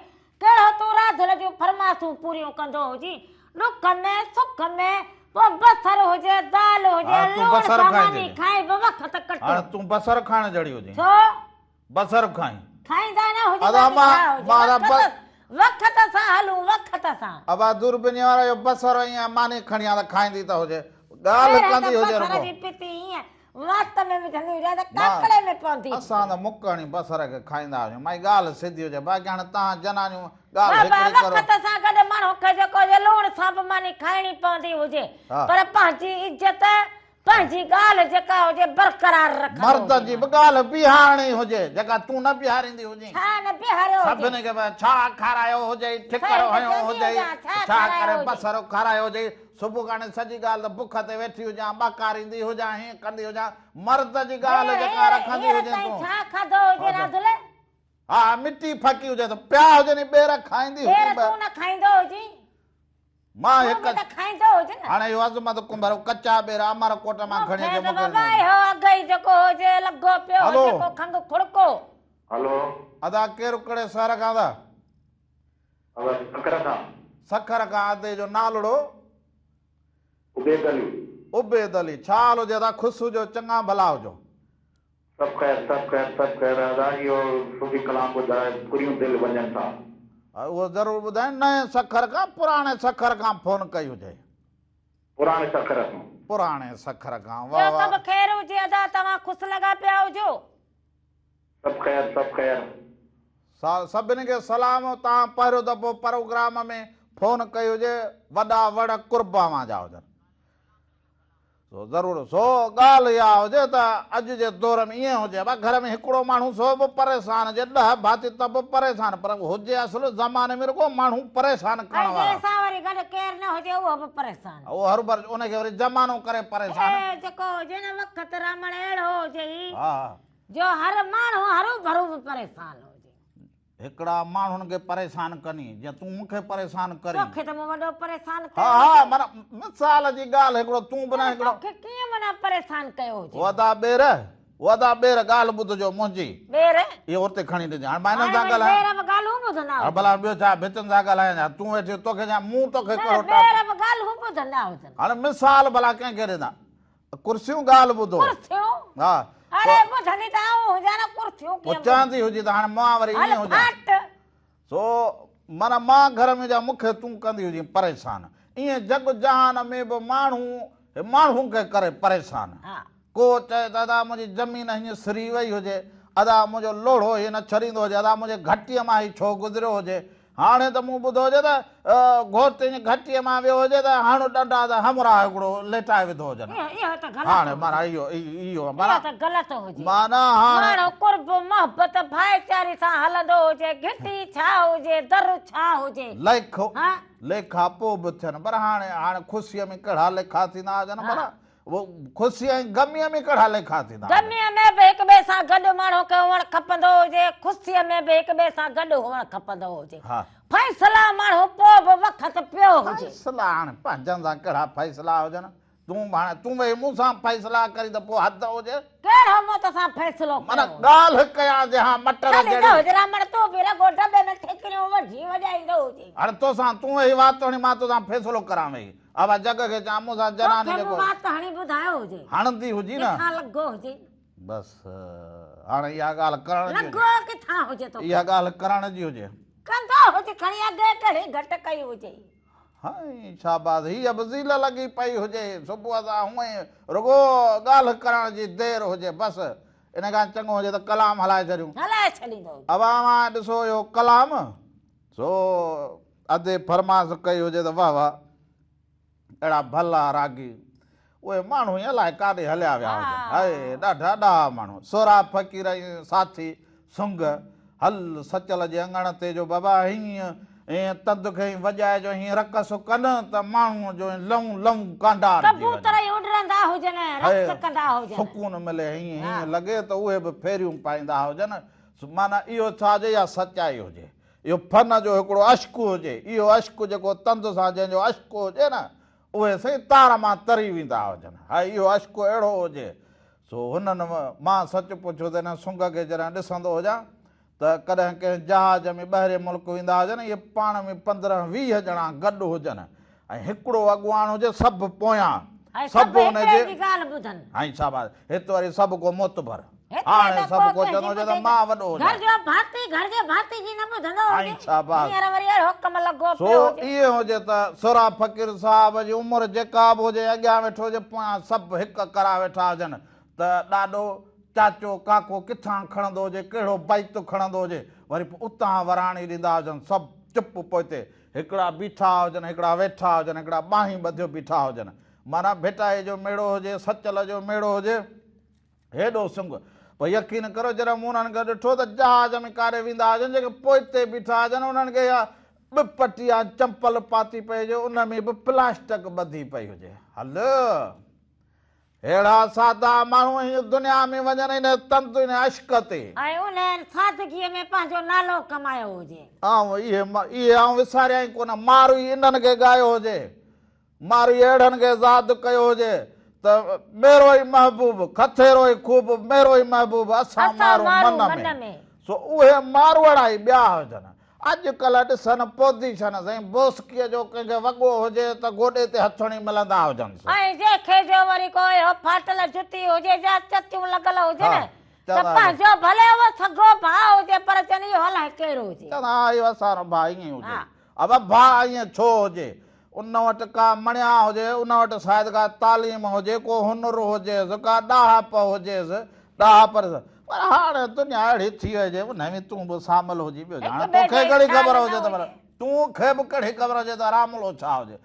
कहिड़ो तूं राधुल जूं फरमासूं पूरियूं कंदो हुजी। ॾुख में सुख में पोइ बसर हुजे दाल हुजे हा, तूं लूण बसर सामानी खाइजे। खाए बि वक़्त कटे। हाणे तूं बसर खाइण जड़ी हुजे। छो बसर खाई खाईंदा न हुजे अदा त मां- छा हुजे? मां वक़्त सां हलूं वक़्त सां। अब दूरबीनी वारा जो बसर ईअं मानी खणी आ त खाईंदी त हुजे, ॻाल्हि कंदी हुजे बसर रुॻो। जी पिती ईअं वात में विझंदी हुजे त काकड़े में पवंदी। असां त मुकणी बसर खे खाईंदा हुजूं। माई ॻाल्हि सिधी हुजे। बाक़ी हाणे तव्हां जनानियूं ॻाल्हि हिकिड़ी करो। वक़्त सां गॾु माण्हू खे जेको हुजे लूण सां बि मानी खाइणी पवंदी हुजे, हा। पर पंहिंजी इज़त पंहिंजी ॻाल्हि जेका हुजे बरक़रार रखंदो मर्द हुजे। जी बि ॻाल्हि बिहारणी हुजे जेका तूं न बिहारींदी हुजे। छा न बिहारियो हुजे? सभिनी खे भई छा खारायो हुजे, ठिकर सही हयो चवंदी हुजे, हुजां, छा छा खारायो करे हुजे। बसर खारायो हुजे। सुबुह खाणे सॼी ॻाल्हि त बुख ते वेठी हुजां, ॿकारींदी हुजां, हीअं कंदी हुजां। मर्द जी ॻाल्हि जेका रखंदी हुजे तूं। छा खाधो हुजे राधुल? हा मिटी फकी हुजे त पिया हुजे नी ॿेर खाईंदी ॿेर हुजे। तूं न खाईंदो हुजी? मां तूं हिकु बि त खाईंदो हुजे न। हाणे इहो अज़मत कुंभर कचा ॿेर अमरकोट मां खणी अचे मूंखे त मोकिलियो। बाबा इहो अघु जेको हुजे लॻो पियो हलो। जेको खंघि खुड़को। हेलो अदा केरु कहिड़े शहर खां था? अकर खां सखर खां। अदे जो नालड़ो? उबेद अली। उबेद अली। छाल हुजे ता ख़ुशि हुजो, चङा भला हुजो। सब खैर सब खैर सब खैर। अदा इहो सुठी कलाम ॿुधाए पूरियूं दिलि वञनि था। हा, उहो ज़रूरु ॿुधाए। नए सखर खां पुराणे सखर खां फोन कई हुजे? पुराणे सखर खां। पुराणे सखर खां। ॿियो वाह वाह। सभु ख़ैर हुजे अदा? तव्हां ख़ुशि लॻा पिया हुजो? सब खैर सब खैर। सभिनी खे सलाम। तव्हां पहिरियों दफ़ो प्रोग्राम में फोन कई हुजे, वॾा वड़ कुर्बामा जा हुजनि। ज़रूरु सो ॻाल्हि इहा हुजे त अॼु जे दौर में ईअं हुजे भई घर में हिकिड़ो माण्हू सो बि परेशान हुजे, 10 भाती त बि परेशान, पर हुजे असुल ज़माने में रुॻो माण्हू परेशान करण वारा। जंहिंसां वरी गॾु केरु न हुजे उहो बि परेशान। उहो हर बार उनखे वरी ज़मानो करे परेशान। जेको हुजे न वक़्त रमण अहिड़ो हुजे हा जो हर माण्हू हरू भरू बि परेशान हुजे। हिकिड़ा माण्हुनि खे परेशान कनी जीअं तूं मूंखे परेशान करी। तोखे त मूं वॾो परेशान हा कयो। हा माना मिसाल जी ॻाल्हि हिकिड़ो तूं बि न हिकिड़ो तोखे कीअं माना परेशान कयो हुजे? वॾा ॿेर वदा ॿेर ॻाल्हि ॿुधजो मुंहिंजी ॿेर इहो हुते खणी ॾिजां हाणे मां हिननि सां ॻाल्हायां ॿेर बि ॻाल्हियूं ॿुधंदा हा भला ॿियो छा भितुनि सां ॻाल्हायां तूं वेठी तोखे छा मूं तोखे कहिड़ो ॿेर बि ॻाल्हियूं ॿुधंदा हुजनि हाणे मिसाल भला कंहिंखे ॾींदा कुर्सियूं ॻाल्हि ॿुधो कुर्सियूं हा अरे ॿुधंदी त आऊं हुजां न कुर्सियूं पोइ चवंदी हुजे त हाणे मां वरी ईअं हुजां हट सो माना मां घर में जा मूंखे तूं कंदी हुजे परेशान ईअं जग जहान में बि माण्हू खे करे परेशान हा को चए दादा मुंहिंजी ज़मीन हीअं सिरी वई हुजे अदा मुंहिंजो लोढ़ो हीअं न छरींदो हुजे अदा मुंहिंजे घटीअ मां ई छो गुज़रियो हुजे हाणे त मूं ॿुधो हुजे त घोट ईअं घटीअ मां वियो हुजे त हाणे ॾंडा त हमरा हिकिड़ो लेटाए विधो हुजनि इहो त ग़लति हाणे माना इहो इहो त ग़लति हुजे माना हाणे माण्हू कुर्ब मोहबत भाईचारे सां हलंदो हुजे घिटी छा हुजे दर छा हुजे हा लेखा पोइ बि थियनि पर हाणे ख़ुशीअ में कहिड़ा लेखा थींदा हुजनि भला वो ख़ुशी ऐं गमीअ में कहिड़ा लेखा थींदा गमीअ में बि हिक ॿिए सां गॾु माण्हू खे हुअणु खपंदो हुजे ख़ुशीअ में बि हिक ॿिए सां गॾु हुअणु खपंदो हुजे हा फ़ैसला माण्हू पोइ बि वक़्तु पियो हुजे फ़ैसला हाणे पंहिंजनि सां कहिड़ा फ़ैसला हुजनि तूं वेही मूं सां फ़ैसला करी त पोइ हद हुजे कहिड़ो मौत सां फ़ैसिलो माना ॻाल्हि कयां जे हा मटर तूं बि रगो दॿे में ठेकरियूं वठी वॼाईंदो हुजे हाणे तोसां तूं वेही वात हणी मां तोसां फ़ैसिलो करां वेही अब जग खे चवां मूं सां जनानी जेको वात हणी ॿुधायो हुजे हणंदी हुजी न किथां लॻो हुजे बसि हाणे इहा ॻाल्हि करण जी लॻो किथां हुजे तो इहा ॻाल्हि करण जी हुजे कंदा हुजे खणी अॻे कहिड़ी घटि कई हुजे हाय शाबाश हीअ बि ज़ील लॻी पई हुजे सुबुह सां हूअं ई रुॻो ॻाल्हि करण जी देरि हुजे बसि इन खां चङो हुजे त कलाम हलाए छॾियूं हलाए छॾींदो अवां ॾिसो इहो कलाम सो अधे फरमास कई हुजे त वाह वाह अहिड़ा भला रागी उहे माण्हू ई अलाए काॾे हलिया विया हुजनि हाय ॾाढा माण्हू सोरा फ़क़ीर साथी सुंग हल सचल जे अङण ते जो बाबा हीअं ईअं तंद खे वॼाए जो हीअं रक़स कनि त माण्हूअ जो लऊं कांडा कबूतर उॾंदा हुजनि रक़स कंदा हुजनि सुकून मिले हीअं लॻे त उहे बि फेरियूं पाईंदा हुजनि माना इहो छा हुजे या सचाई हुजे इहो फन जो हिकिड़ो अश्क हुजे इहो अश्क जेको तंद सां जंहिंजो अश्क हुजे न उहे साईं तार मां तरी वेंदा हुजनि हा इहो अश्क अहिड़ो हुजे सो हुननि मां सच पुछो त हिन सुंग खे जॾहिं ॾिसंदो हुजां त कॾहिं कंहिं जहाज में ॿाहिरि मुल्क वेंदा हुजनि इहे पाण में 15-20 ॼणा गॾु हुजनि ऐं हिकिड़ो अॻुवान हुजे सभु पोयां सभु हुनजे ऐं शाबाश हिते वरी सभु को मोतबर हाणे सभु को चवंदो हुजे त मां वॾो सो इहे हुजे त सोरा फ़क़ीर साहिब जी उमिरि जेका बि हुजे अॻियां वेठो हुजे पोयां सभु हिकु करा वेठा हुजनि त ॾाढो चाचो काको किथां खणंदो हुजे कहिड़ो बाइक खणंदो हुजे वरी उतां वराणी ॾींदा हुजनि सभु चुप पोइते हिकिड़ा बीठा हुजनि हिकिड़ा वेठा हुजनि हिकिड़ा ॿाहिं ॿधियो बीठा हुजनि माना भेटाए जो मेड़ो हुजे सचल जो मेड़ो हुजे हेॾो सुंग पोइ यकीन करो जॾहिं मूं उन्हनि खे ॾिठो त जहाज में कारे वेंदा हुजनि जेके पोइते बीठा हुजनि उन्हनि खे इहा ॿ पटिया चंपल पाती पई हुजे उन में बि प्लास्टिक ॿधी पई हुजे हल अहिड़ा सादा माण्हू हीअ दुनिया में वञनि हिन तंद हिन अश्क ते ऐं उन सादगीअ में पंहिंजो नालो कमायो हुजे इहे आऊं विसारिया ई कोन मारू इन्हनि खे ॻायो हुजे मारू अहिड़नि खे ज़ाद कयो हुजे त मेरो ई महबूब खथेरो ई ख़ूब मेरो ई महबूब असां मारो मन में सो उहे मारवाड़ा ई ॿिया हुजनि अॼुकल्ह ॾिसनि पोज़ीशन साईं बोस्कीअ जो कंहिंखे वॻो हुजे त गोॾे ते हथणी मिलंदा हुजनि ऐं जंहिंखे जो वरी कोई फाटल जुती हुजे जा चटियूं लॻल हुजे न त पंहिंजो भले उहो सॻो भाउ हुजे पर चवनि इहो अलाए कहिड़ो हुजे चवंदा इहो असांजो भाउ ईअं हुजे अब भाउ ईअं छो हुजे उन वटि का मणिया हुजे उन वटि शायदि का तालीम हुजे को हुनर हुजेसि का ॾाहप हुजेसि ॾाहप पर हाणे दुनिया अहिड़ी थी वई उन में तूं बि शामिल हुजी पियो हाणे तोखे कहिड़ी ख़बर हुजे त पर तूंखे बि कहिड़ी ख़बर हुजे त रामलो छा हुजे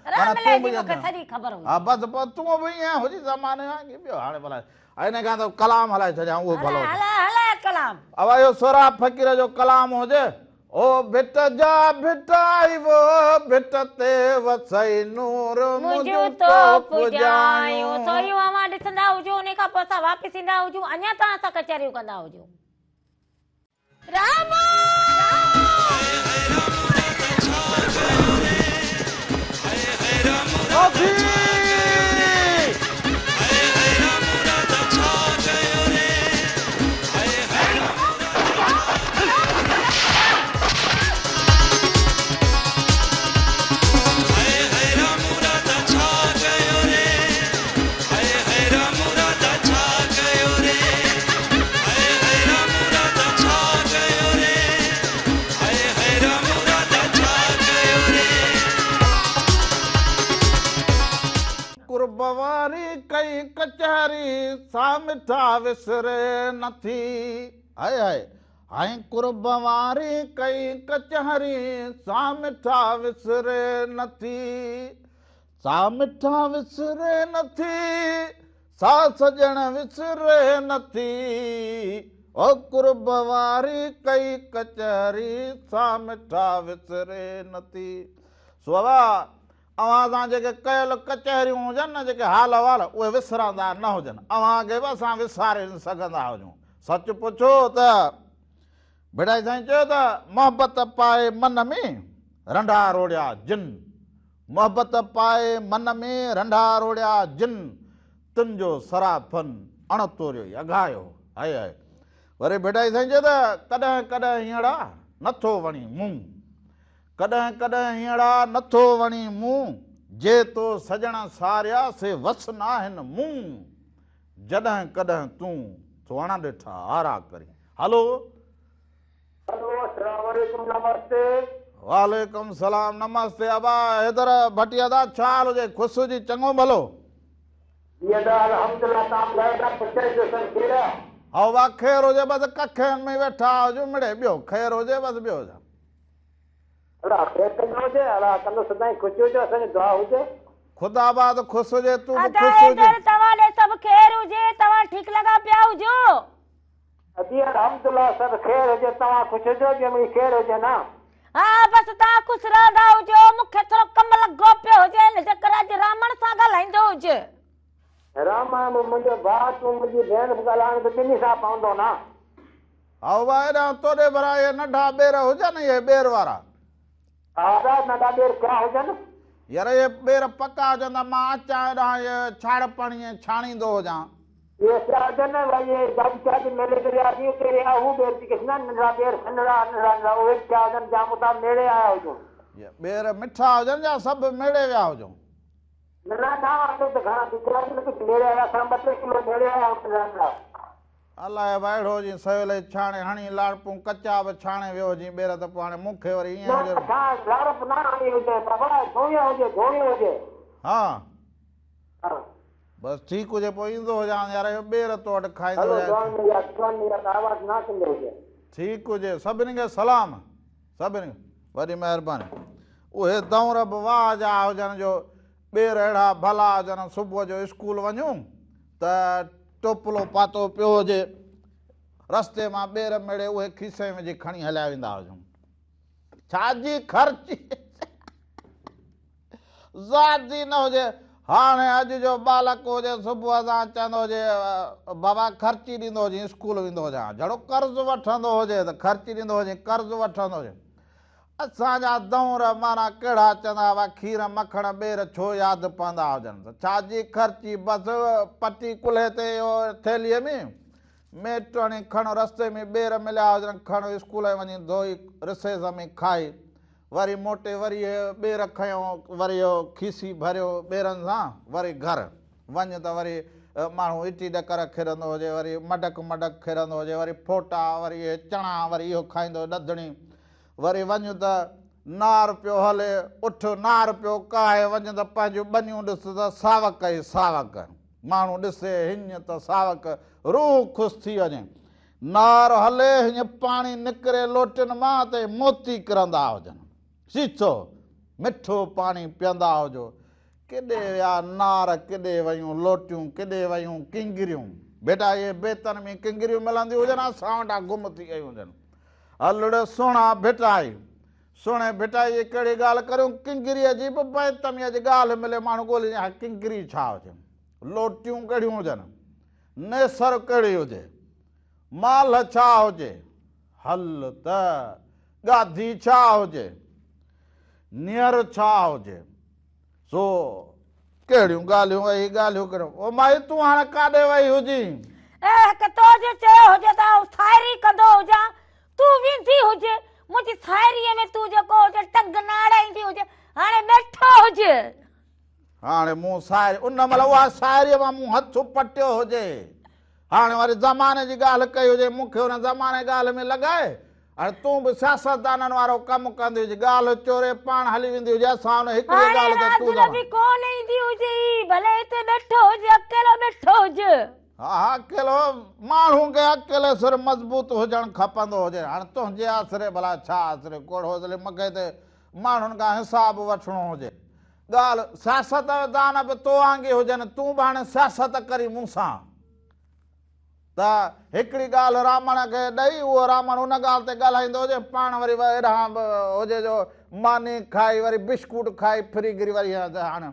हा बसि पोइ तूं बि ईअं हुजी ज़माने पियो हाणे भला हिन खां त कलाम हलाए छॾियां उहो भलो अब इहो सोरा फ़क़ीर जो कलाम हुजे ओ भिट जा भिटाई वो भिट ते वसई नूर मुझो तो पुजायूं सोयूं अवां ॾिसंदा हुजो उन खां पोइ असां वापसि ईंदा हुजूं अञा तव्हां सां कचहरियूं कंदा हुजूं राम कचहरी सा मिठा विसरे नथी हाय हाय हाय कुर्ब वारी कई कचहरी सा मिठा विसरे नथी सा मिठा विसरे नथी सा सजण विसरे नथी ओ कुर्ब वारी कई कचहरी सा मिठा विसरे नथी सोवा अवां जेके कयल कचहरियूं हुजनि न जेके हाल अहिवाल उहे विसरंदा न हुजनि अव्हांखे बि असां विसारे न सघंदा हुजूं सच पुछो त भिड़ाई साईं चयो त मोहबत पाए मन में रंढा रोड़िया जिन मोहबत पाए मन में रंढा रोड़िया जिन तुंहिंजो सराफन अणतोरियो अघायो हाय हाय वरी भिड़ाई साईं चयो त कॾहिं कॾहिं हींअड़ा नथो वणी मूं कॾहिं कॾहिं हींअड़ा नथो वणी मूं जे तो सजण सारिया से वस न आहिनि मूं जॾहिं कॾहिं तूं सुहिणा ॾिठा आरा करी हलो हेलो अस्सलाम वालेकुम नमस्ते वालेकुम सलाम नमस्ते अबा हैदर भटिया दा छा हाल हुजे ख़ुशि जी चङो भलो ये दा अल्हम्दुलिल्लाह ताम लाइदा पचे जो सन केरा हा वाह ख़ैर हुजे बसि कखनि में वेठा हुजो मिड़े ॿियो ख़ैर हुजे बसि ॿियो छा अड़ा खेत न हुजे अड़ा कंदो सदाई खुशी हुजे असांजी दुआ हुजे खुदा बाद खुश हुजे तू बि अदा खुश हुजे इधर तवाले सब खैर हुजे तवा ठीक लगा पिया हुजो अदी अल्हम्दुलिल्लाह सब खैर हुजे तवा खुश हुजो जे मुई खैर हुजे ना हाँ बस ता खुश रहंदा हुजो मूंखे थोरो कम लॻो पियो हुजे न जेकर अॼु रामण सां ॻाल्हाईंदो हुजे रामा मुंहिंजो भाउ तूं मुंहिंजी भेण बि ॻाल्हाइण त ॿिन्ही सां पवंदो ना हा वाह हेॾा तोॾे भरा इहे नंढा ॿेर हुजनि इहे ॿेर वारा आदा नंढा ॿेर क्या हुजनि यार इहे ॿेर पका हुजनि त मां अचां हेॾां इहे छाड़ पाणीअ छाणींदो हुजां ये क्या हुजनि भई ये बादशाह जी मेले ते वियासीं उते हू ॿेर थी किसना नंढा ॿेर नंढड़ा नंढड़ा उहे क्या हुजनि जाम उतां मेले आया हुजूं इहे ॿेर मिठा हुजनि या सभु मेड़े विया हुजूं न न त घणा दिखरा कुझु मेले आया असां 2-3 किलो मेले आया नंढड़ा अलाए भाइड़ो जी सवेल छाणे हणी लाड़पूं कचा बि छाणे वियो जी ॿेर त पोइ हाणे मूंखे वरी ईअं हुजे लाड़प न हणी हुजे बाबा धोइयो हुजे हा हा बसि ठीकु हुजे पोइ ईंदो हुजां यार इहो ॿेर तो वटि खाईंदो हलो हुजां दुआ आवाज़ न कंदो हुजे ठीकु हुजे सभिनी खे सलाम सभिनी वॾी महिरबानी उहे दौर बि वाह जा हुजनि जो ॿेर अहिड़ा भला हुजनि सुबुह जो स्कूल वञूं त टोपलो पातो पियो हुजे रस्ते मां ॿेर मेड़े उहे खीसे में जी खणी हलिया वेंदा हुजूं छाजी ख़र्ची ज़ाती न हुजे हाणे अॼु जो बालक हुजे सुबुह सां चवंदो हुजे बाबा ख़र्ची ॾींदो हुजे स्कूल वेंदो हुजां जहिड़ो कर्ज़ु वठंदो हुजे त ख़र्ची ॾींदो हुजे कर्ज़ु वठंदो हुजे असांजा दौर माना कहिड़ा चवंदा हुआ खीर मखण ॿेर छो यादि पवंदा हुजनि त छाजी ख़र्ची बसि पटी कुल्हे ते इहो थैलीअ में मेटणी खणो रस्ते में ॿेर मिलिया हुजनि खणो स्कूल वञी धोई रिसेस में खाई वरी मोटे वरी ॿेर खयो वरी इहो खीसी भरियो ॿेरनि सां वरी घर वञ त वरी माण्हू इटी ॾकर खेॾंदो हुजे वरी मडक मडक खेॾंदो हुजे वरी फोटा वरी इहे चणा वरी इहो खाईंदो ॾधणी वरी वञ त नार पियो हले उठ नार पियो काहे वञ त पंहिंजूं ॿनियूं ॾिस त सावक ई सावक माण्हू ॾिसे हीअं त सावक रूह ख़ुशि थी वञे नार हले हीअं पाणी निकिरे लोटियुनि मां त मोती किरंदा हुजनि सीचो मिठो पाणी पीअंदा हुजो केॾे विया नार केॾे वयूं लोटियूं केॾे वयूं किंगरियूं बेटा इहे बेतनि में किंगरियूं मिलंदियूं हुजनि असां वटां गुम थी वयूं हुजनि हलड़ सुहिणा भिटाई सुहिणे भिटाई जी कहिड़ी ॻाल्हि करियूं किंगरीअ जी बि बेतमीअ जी ॻाल्हि मिले माण्हू ॻोल्ही हा किंगरी छा हुजे लोटियूं कहिड़ियूं हुजनि नेसर कहिड़ी हुजे माल छा हुजे हल त गाधी छा हुजे नियर छा हुजे सो कहिड़ियूं ॻाल्हियूं वही ॻाल्हियूं करियूं ओ माई तूं हाणे काॾे वई हुजी तो जे चयो हुजे त सायरी कंदो हुजां तूं वेंदी हुजे मुंहिंजी सायरीअ में तूं जेको हुजे टंग नाड़ाईंदी हुजे हाणे वेठो हुजे हाणे मूं सायरी उन महिल उहा सायरीअ मां मूं हथु पटियो हुजे हाणे वरी ज़माने जी ॻाल्हि कई हुजे मूंखे हुन ज़माने ॻाल्हि में लॻाए हाणे तूं बि सियासतदाननि वारो कमु कंदी हुजे ॻाल्हि चोरे पाण हली वेंदी हुजे असां हुन हिकिड़ी हाणे ॻाल्हि ते तूं रात बि कोन ईंदी हुजे भले हिते वेठो हुजे अकेलो वेठो हुजे हा अकेलो माण्हू खे अकेले सिर मज़बूत हुजणु खपंदो हुजे हाणे तुंहिंजे आसिरे भला छा आसिरे कोड़ो मूंखे त माण्हुनि खां हिसाब वठिणो हुजे ॻाल्हि सियासतदान बि तो वांगुरु हुजनि तूं बि हाणे सियासत करी मूंसां त हिकिड़ी ॻाल्हि रामण खे ॾेई उहो रामण उन ॻाल्हि ते ॻाल्हाईंदो हुजे पाण वरी हेॾां हुजे जो मानी खाई वरी बिस्कुट खाई फिरी गिरी वरी हाणे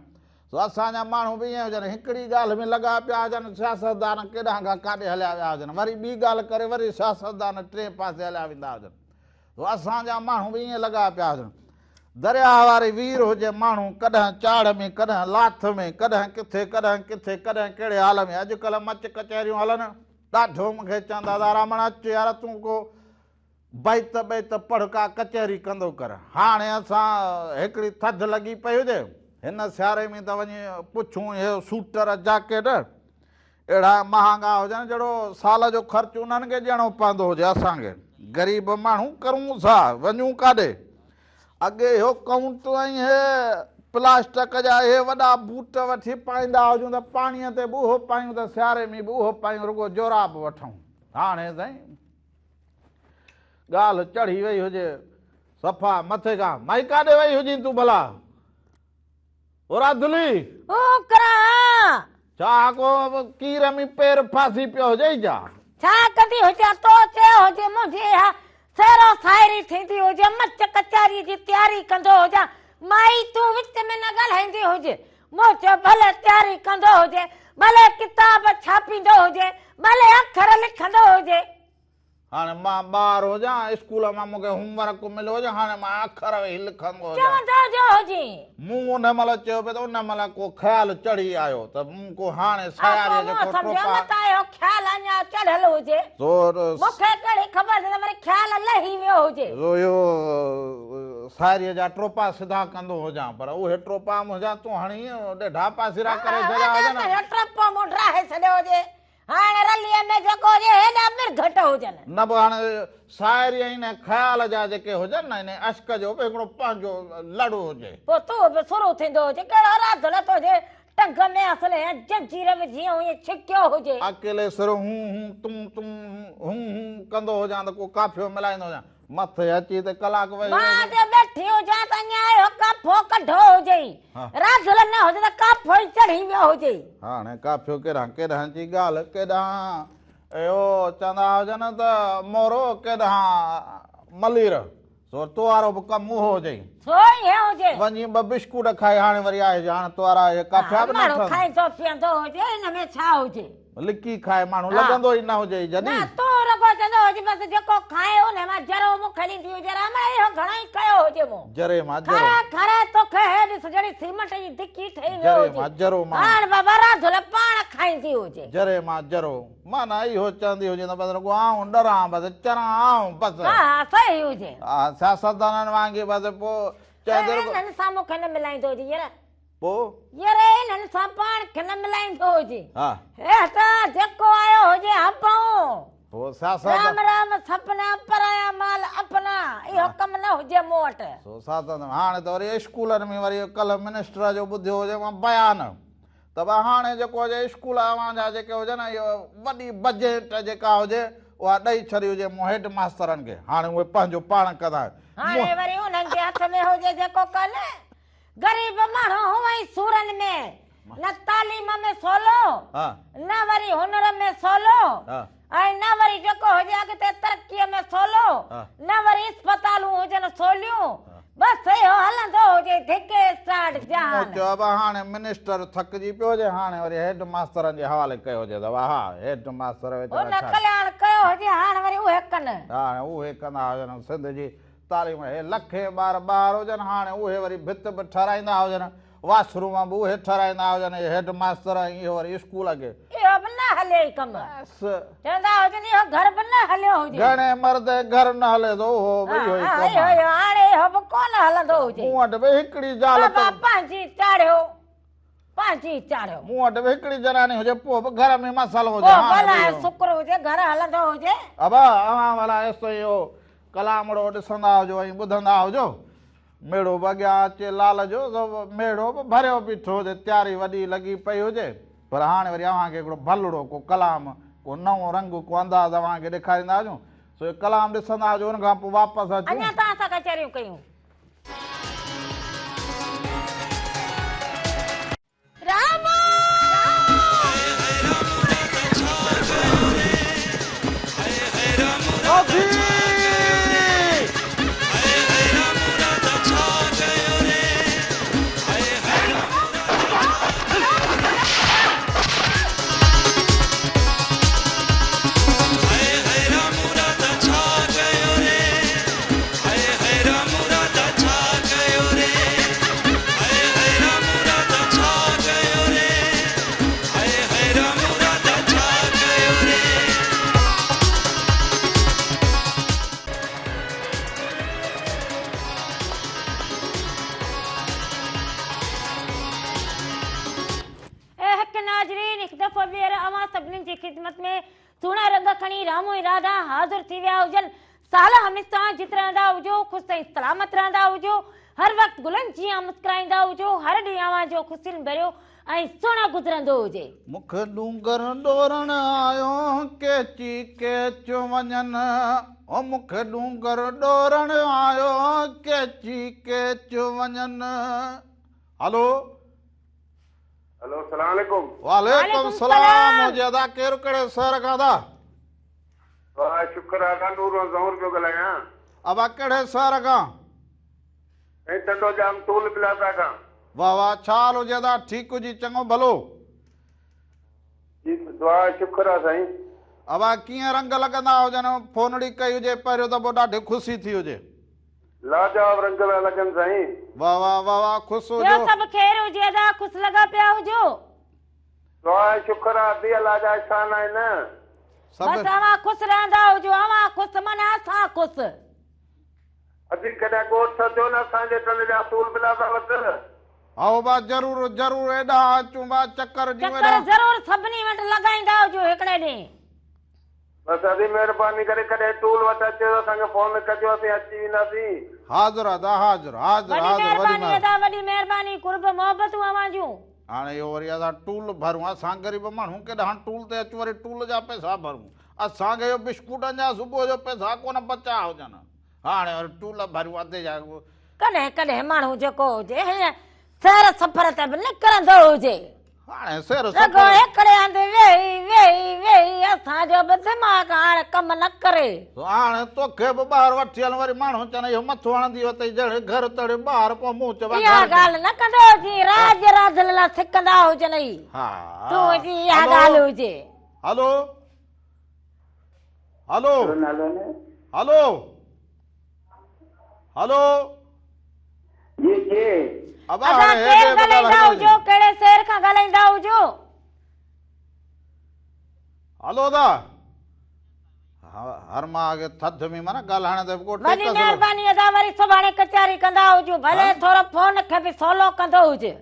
असांजा माण्हू बि ईअं हुजनि हिकिड़ी ॻाल्हि में लॻा पिया हुजनि सियासतदान केॾांहुं खां काॾे हलिया विया हुजनि वरी ॿी ॻाल्हि करे वरी सियासतदान टे पासे हलिया वेंदा हुजनि असांजा माण्हू बि ईअं लॻा पिया हुजनि दरिया वारी वीर हुजे माण्हू कॾहिं चाड़ में कॾहिं लाथ में कॾहिं किथे कॾहिं कहिड़े हाल में अॼुकल्ह मच कचहरियूं हलनि ॾाढो मूंखे चवंदा था रामण अच यार तूं को बैत बैत पढ़ का कचहरी कंदो कर हाणे असां हिकिड़ी थधि लॻी पई हुजे हिन सियारे में त वञी पुछूं इहे सूटर जैकेट अहिड़ा महांगा हुजनि जहिड़ो साल जो ख़र्चु उन्हनि खे ॾियणो पवंदो हुजे असांखे ग़रीब माण्हू करूं छा वञूं काॾे अॻे इहो काउंट ऐं हे प्लास्टिक जा इहे वॾा बूट वठी पाईंदा हुजूं त पाणीअ ते बि उहो पायूं त सियारे में बि उहो पायूं रुॻो जोराब वठूं हाणे साईं ॻाल्हि चढ़ी वई हुजे सफ़ा मथे खां माई काॾे वई हुजी तूं भला राधुली ओ करा छा को कीर में पेर फासी पियो हुजे छा कंदी हुजे तो चयो हुजे मुंहिंजे हा सेरो सायरी थींदी हुजे मच कचहरी जी तयारी कंदो हुजे माई तूं विच में न ॻाल्हाईंदी हुजे मूं चयो भले तयारी कंदो हुजे भले किताब छापींदो हुजे भले अखर लिखंदो हुजे हाणे मां ॿार हुजां स्कूल मां मूंखे होमवर्क मिलियो हुजे हाणे मां अखर वेही लिखंदो हुजां चवंदो जो हुजे मूं उन महिल चयो पियो त उन महिल को ख़्यालु चढ़ी आयो त मूं को हाणे सायारीअ जेको समझो आयो ख्याल अञा चढ़ियल हुजे मूंखे कहिड़ी ख़बर त वरी ख्याल लही वियो हुजे इहो सायारीअ जा ट्रोपा सिधा कंदो हुजां पर उहे ट्रोपा हुजां तूं हाणे ॾेढा पासीरा करे छॾिया हुजनि ट्रोपो मूं ड्राहे छॾियो हुजे हाणे रलीअ में जेको हुजे हेॾा मिर्घट हुजनि न बि हाणे सायरीअ हिन ख़्याल जा जेके हुजनि न हिन अश्क जो बि हिकिड़ो पंहिंजो लड़ो हुजे पोइ तूं बि शुरू थींदो हुजे कहिड़ो रात नथो हुजे टंग में असले जंजीर विझी ईअं छिकियो हुजे अकेले सिर हूं हूं तूं हूं कंदो हुजां त को काफ़ियो मिलाईंदो हुजां मथे अची त कलाक वेही मां ते बैठी हुजां त अञा काफ़ो कढो हुजे रात न हुजे त काफ़ो ई चढ़ी वियो हुजे हाणे काफ़ियो केॾांहुं जी ॻाल्हि केॾांहुं इहो चवंदा हुजनि त मोरो केॾांहुं मलीर सो तो वारो बि कमु उहो हुजे सो ईअं हुजे वञी ॿ बिस्कुट खाई हाणे वरी आहे हाणे तो वारा काफ़िया बि न माण्हू खाईंदो पीअंदो हुजे हिन में छा हुजे लिकी खाए माण्हू लॻंदो ई न हुजे जॾहिं तो रगो चवंदो हुजे बसि जेको खाए उन मां जरो मूंखे ॾींदी हुजे राम इहो घणो ई कयो हुजे मूं जरे मां खरे तोखे ॾिस जहिड़ी सीमेंट जी धिकी ठही वियो हुजे जरो मां हाणे बाबा राधुल पाण खाईंदी हुजे जरे मां जरो माना इहो चवंदी हुजे त बसि आऊं डरां बसि चरां आऊं बसि हा सही हुजे हा सियासतदाननि वांगुरु बसि पोइ चवंदो हिननि सां मूंखे न मिलाईंदो हुजे यार पोइ यार हिननि सां पाण खे न मिलाईंदो हुजे हा हे त जेको आयो हुजे हंपाऊं पोइ सियासत राम राम सपना पराया माल अपना इहो कमु न हुजे मूं वटि हाणे त वरी स्कूलनि में वरी कल्ह मिनिस्टर जो ॿुधियो हुजे मां बयान त भई हाणे जेको हुजे स्कूल जा जेके हुजनि इहो वॾी बजट जेका हुजे उहा ॾेई छॾी हुजे मूं हेड मास्तरनि खे हाणे उहे पंहिंजो पाण कंदा हाणे वरी उन्हनि जे हथ में हुजे जेको कनि ग़रीब माण्हू हुअं ई सूरनि में न तालीम में सोलो न वरी हुनर में सोलो ऐं न वरी जेको हुजे अॻिते तरक़ीअ में सोलो न वरी अस्पतालूं हुजनि सोलियूं बसि इहो हलंदो हुजे धिके स्टार्ट जान चयो हाणे मिनिस्टर थकिजी पियो हुजे हाणे वरी हेड मास्तरनि जे हवाले कयो हुजे त हा हेड मास्तर हुन कल्याण कयो हुजे हाणे वरी उहे कनि हाणे उहे कंदा हुजनि सिंध जी तालीम हे लखे ॿार हुजनि हाणे उहे वरी भित बि ठहाराईंदा हुजनि वाशरूम बि उहे ठहाराईंदा हुजनि हेड मास्तर इहो वरी स्कूल खे इहो बि न हले कमु चवंदा हुजनि इहो घर बि न हलियो हुजे घणे मर्द घर न हले थो उहो हाणे इहो बि कोन हलंदो हुजे मूं वटि बि हिकिड़ी ज़ाल पंहिंजी चाढ़ियो पंहिंजी चाढ़ियो मूं वटि बि हिकिड़ी जनानी हुजे पोइ बि घर में मसालो हुजे भला शुक्र हुजे घर हलंदो हुजे अबा अवां वाला ऐसो इहो कलामड़ो ॾिसंदा हुजो ऐं ॿुधंदा हुजो। मेड़ो बि अॻियां अचे लाल जो त मेड़ो बि भरियो बीठो हुजे, तयारी वॾी लॻी पई हुजे। पर हाणे वरी अव्हांखे हिकिड़ो भलड़ो को कलाम को नओं रंग को अंदाज़ अव्हांखे ॾेखारींदा हुजूं। सो कलाम ॾिसंदा हुजो, हुन खां पोइ वापसि अचूं। अञा तव्हां सां कचहरियूं कयूं। राम खिदमत में सुहिणा रंग खणी रामो ऐं राधा हाज़िर थी विया हुजनि। साल हमेशा जित रहंदा हुजो, ख़ुशि ऐं सलामत रहंदा हुजो, हर वक़्तु गुलनि जीअं मुस्कुराईंदा हुजो, हर ॾींहुं अव्हां जो ख़ुशियुनि भरियो ऐं सुहिणो गुज़रंदो हुजे। मुख डूंगर डोरण आयो केची केच वञनि, ओ मुख डूंगर डोरण आयो केची केच वञनि। हलो हेलो सलाम अलैकुम। वालेकुम सलाम। मुझे अदा केरु कड़े सर का दा? वाह शुक्र है, नूर ज़हूर पियो ॻाल्हायां। अबा कड़े सर का? ऐं तंडो जाम टूल प्लाज़ा का। वाह वाह, छा हाल हुजे दा? ठीक हुजी, चङो भलो? जी दुआ शुक्र आहे साईं। अबा कीअं रंग लॻंदा हुजनि? फोनड़ी कई हुजे पहिरियों दफ़ो, ॾाढी ख़ुशी थी हुजे। लाजवाब रंग पिया लॻनि साईं। वाह वाह वाह वाह, ख़ुशि ॿियो हुजो। सभु ख़ैरु हुजे अदा, ख़ुशि लॻा पिया हुजो। दुआ शुक्र आहे, दिया लाजा शान आहे न। बसि अव्हां ख़ुशि रहंदा हुजो, अव्हां ख़ुशि माना असां ख़ुशि। असीं कॾहिं ॻोठ थियो न असांजे टन जा टूल प्लाज़ा वटि। आओ बा ज़रूरु ज़रूरु, एॾा अचूं बा चकर जूं चक्कर ज़रूरु सभिनी वटि लॻाईंदा हुजो हिकिड़े ॾींहुं। बसि असीं महिरबानी करे कॾहिं टूल वटि अचो असांखे फोन कजो, असीं अची वेंदासीं। हाज़िर अदा, हाज़िर हाज़िर वॾी हाज़िर। महिरबानी अदा, वॾी महिरबानी, कुर्ब मोहबतूं अव्हां जूं। हाणे इहो वरी असां टूल भरूं, असां ग़रीब माण्हू केॾा हाणे टूल ते अचूं वरी टूल जा पैसा भरूं। असांखे इहो बिस्कुटनि जा सुबुह जो पैसा कोन बचा हुजनि, हाणे वरी टूल भरूं अधे जा। कॾहिं कॾहिं माण्हू जेको हुजे हीअं सैर सफ़र ते बि निकिरंदो हुजे, हाणे सैर लॻो हिकिड़े हंधि वेही वेही वेही असांजो बि दिमाग़ हाणे कमु न करे। हाणे तोखे बि ॿाहिरि वठी हल, वरी माण्हू चवनि इहो मथो हणंदी अथई जहिड़े घर तड़े ॿाहिरि, पोइ मूं चवां इहा ॻाल्हि न कंदो हुजे, राज राधल लाइ सिकंदा हुजनि। हा तूं जी इहा ॻाल्हि हुजे। हलो हलो हलो हलो जी जी अबा असां हाणे केरु हेॾे ॻाल्हाईंदा ॿुधायो। हुजो, कहिड़े शहर खां ॻाल्हाईंदा हुजो? हलो दा हर मां अॻे थधि में माना ॻाल्हाइण ते को वॾी महिरबानी अदा, वरी सुभाणे कचहरी कंदा हुजो, भले थोरो फोन खे बि सवलो कंदो हुजे।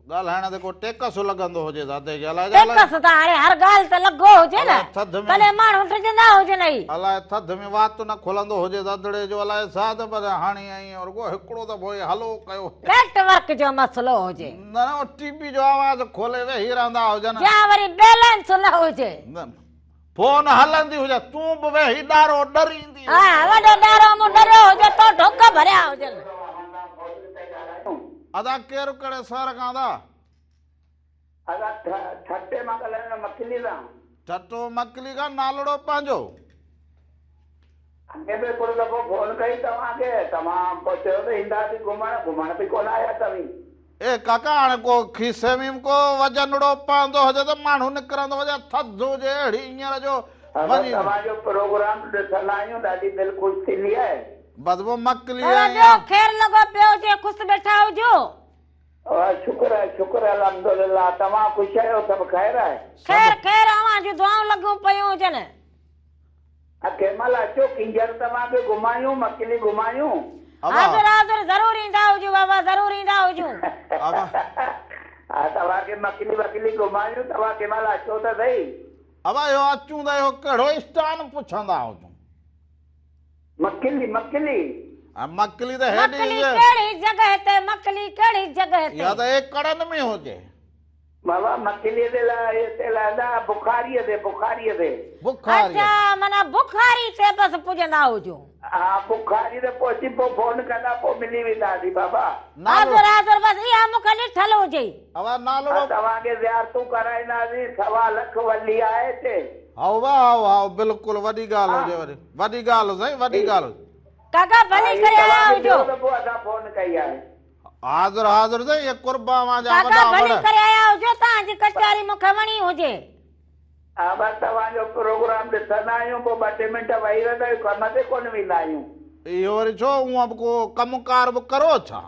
ॻाल्हाइण ते को टेकस लॻंदो हुजे दादे जी, अलाए टेकस त हाणे हर ॻाल्हि ते लॻो हुजे न, थधि में तॾहिं माण्हू टिकंदा हुजनि। अलाए थधि में वात न खुलंदो हुजे दादड़े जो, अलाए साध पर हाणे आई और को हिकिड़ो दफ़ो हलो कयो, नेटवर्क जो मसलो हुजे, न टीवी जो आवाज़ खोले वेही रहंदा हुजनि, या वरी बैलेंस न हुजे, फोन हलंदी हुजे, तूं बि वेही ॾारो डरींदी। हा वॾो ॾारो मूं डरियो हुजे तो ढुक भरिया हुजनि। अदा केरु कड़े सर खां दा? अदा छटे मां ॻाल्हायां मखिली सां। छटो मकली खां, नालड़ो पंहिंजो? अॻे बि हिकिड़ो दफ़ो फोन कई तव्हांखे, तव्हां पोइ चयो त ईंदासीं घुमण, घुमण बि कोन आया तव्हीं। ए काका हाणे को खीसे में को वजनड़ो पवंदो हुजे त माण्हू निकिरंदो हुजे, थधि हुजे अहिड़ी हींअर जो वञी तव्हांजो प्रोग्राम ॾिसंदा आहियूं, ॾाढी दिलि ख़ुशि थींदी आहे। बस वो मकली ॿियो ख़ैरु लॻो पियो हुजे, ख़ुशि वेठा हुजो। शुक्र आहे, शुक्र आहे, अल्हम्दुलिल्लाह। तव्हां ख़ुशि आहियो, सभु ख़ैरु आहे? ख़ैरु ख़ैरु, अव्हां जूं दुआऊं लॻियूं पियूं हुजनि। कंहिं महिल अचो, किंजर तव्हांखे घुमायूं, मकली घुमायूं। हाज़िर हाज़िर, ज़रूरु ईंदा हुजूं बाबा, ज़रूरु ईंदा हुजूं। हा तव्हांखे मकली वकली घुमायूं, तव्हां कंहिं महिल अचो त सही। अब इहो अचूं त इहो कहिड़ो स्थान पुछंदा हुजूं? मक्खिली मक्खिली मकली तो है मकली नहीं केड़ी जगह ते मकली केड़ी जगह ते या तो एक कड़न में हो जाए बाबा मक्खिली ते ला बुखारी ते बुखार अच्छा मना बुखारी ते बस पुजंदा हुजो हाँ बुखारी ते पोची पो फोन कंदा पो मिली वेंदासीं बाबा हाज़ुर हाज़ुर बस इहा मूंखे ॾिठल हुजे अब नालो तव्हांखे ज़ियारतूं कराईंदासीं 1.25 लख वली आहे हिते हाउ वाह बिल्कुलु वॾी ॻाल्हि हुजे वॾी ॻाल्हि साईं वॾी ॻाल्हि काका भली करे आया हुजो पोइ असां फोन कई आहे हाज़ुर हाज़ुर साईं ये कुर्बा मा जा काका वॾा भली वॾा करे आया हुजो तव्हांजी कचहरी मूंखे वणी हुजे हा बस तव्हांजो प्रोग्राम ॾिसंदा आहियूं पोइ 2 टे मिंट वेही रहंदा आहियूं कम ते कोन वेंदा आहियूं इहो वरी छो हूअं बि को कमकार बि करो छा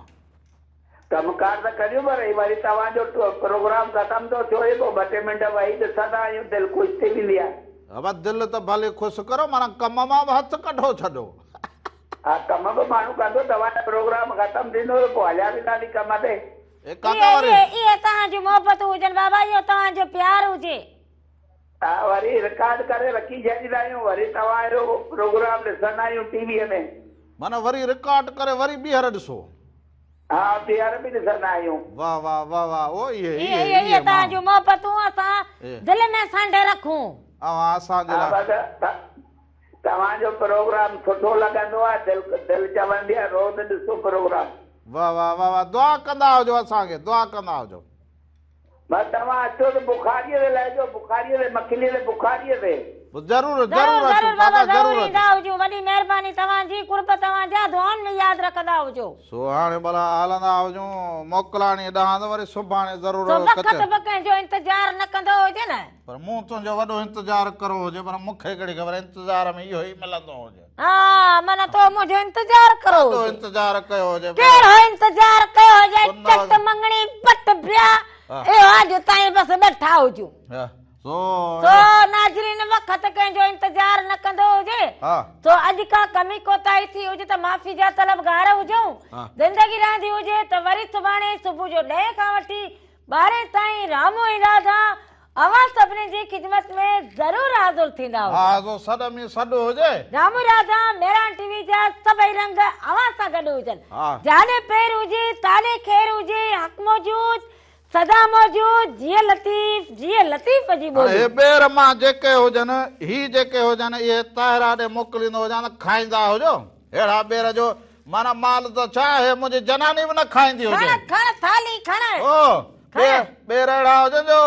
कमकार त करियूं पर वरी तव्हांजो प्रोग्राम ख़तम थो थिए पोइ 2 टे मिंट वेही ॾिसंदा आहियूं दिलि ख़ुशि थी वेंदी आहे अब दिलि त भले ख़ुशि करो माना कम मां बि हथु कढो छॾो हा कम बि माण्हू कंदो तव्हांजो प्रोग्राम ख़तम थींदो पोइ हलिया वेंदासीं कम ते काका वरी इहे तव्हांजी मोहबत हुजनि बाबा इहो तव्हांजो प्यार हुजे हा वरी रिकॉर्ड करे रखी छॾींदा आहियूं वरी तव्हांजो प्रोग्राम ॾिसंदा आहियूं टीवीअ में माना वरी रिकॉर्ड करे वरी ॿीहर ॾिसो हा ॿीहर बि ॾिसंदा आहियूं वाह वाह वाह वाह ओ इहे तव्हांजूं मोहबतूं असां दिलि में सांढे रखूं असांजे हा लाइ बस तव्हांजो प्रोग्राम सुठो लॻंदो आहे दिलि चवंदी आहे रोज़ ॾिसो प्रोग्राम वाह वाह वाह वाह दुआ कंदा हुजो असांखे दुआ कंदा हुजो बस तव्हां अचो त बुखारीअ ते लहिजो बुखारीअ ते मखिलीअ ते बुखारीअ ते ज़रूरु ज़रूरु ज़रूरु अचो ज़रूरु बाबा काका ज़रूरु ज़रूरु ईंदा हुजो वॾी महिरबानी तव्हांजी कुर्ब तव्हांजा दुआउनि में यादि रखंदा हुजो सो हाणे भला हलंदा हुजूं मोकिलाणी ॾांहुं त वरी सुभाणे ज़रूरु वक़्त बक़्त जो इंतज़ारु न कंदो हुजे न पर मूं तुंहिंजो वॾो इंतज़ारु करो हुजे पर मूंखे कहिड़ी ख़बर इंतज़ार में इहो ई मिलंदो हुजे हा माना तो मुंहिंजो इंतज़ारु करो वॾो इंतज़ारु कयो हुजे कहिड़ो इंतज़ारु कयो हुजे चट मंगणी पट ॿिया इहो अॼु ताईं बसि वेठा हुजूं सो तो नाज़रीन वक़्त कंहिंजो इंतज़ारु न कंदो हुजे हा तो अॼु का कमी कोताही थी हुजे त माफ़ी जा तलबगार हुजूं ज़िंदगी रहंदी हुजे त वरी सुभाणे सुबुह जो 10 खां वठी 12 ताईं रामो इरादा अवां सभिनी जी ख़िदमत में ज़रूरु हाज़िर थींदा हा सो सॾ में सॾ हुजे रामो इरादा मेरान टीवी जा सभई रंग अवां सां गॾु हुजनि हा जाने पैर हुजे ताले खैर हुजे हक़ मौजूद सदा मौजूद जिए लतीफ़ जी बोली हे ॿेर मां जेके हुजनि ही जेके हुजनि इहे ताहिरा ॾे मोकिलींदो हुजां खाईंदा हुजो अहिड़ा ॿेर जो माना माल त छा आहे मुंहिंजी जनानी बि न खाईंदी हुजे खण थाली खण ओ ॿेर अहिड़ा हुजनि जो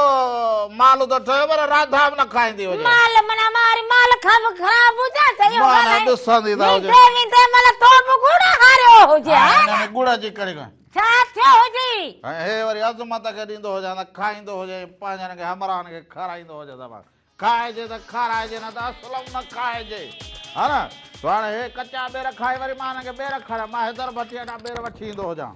माल त ठहे पर राधा बि न खाईंदी हुजे माल मना मारी माल खां ख़राब हुजे त इहो माना ॾिसंदी था हुजे विंदे मल तो बि गुड़ हारियो हुजे हिन में गुड़ जी कड़ी छा थियो हुजे हे वरी अज़मत खे ॾींदो हुजे त खाईंदो हुजे पंहिंजनि खे हमराहनि खे खाराईंदो हुजे त खाइजे त खाराइजे न त असलम न खाइजे हा न तो हाणे हे कचा ॿेर खाए वरी मां हिनखे ॿेर खारायां मां हैदर भट्टी हेॾा ॿेर वठी ईंदो हुजां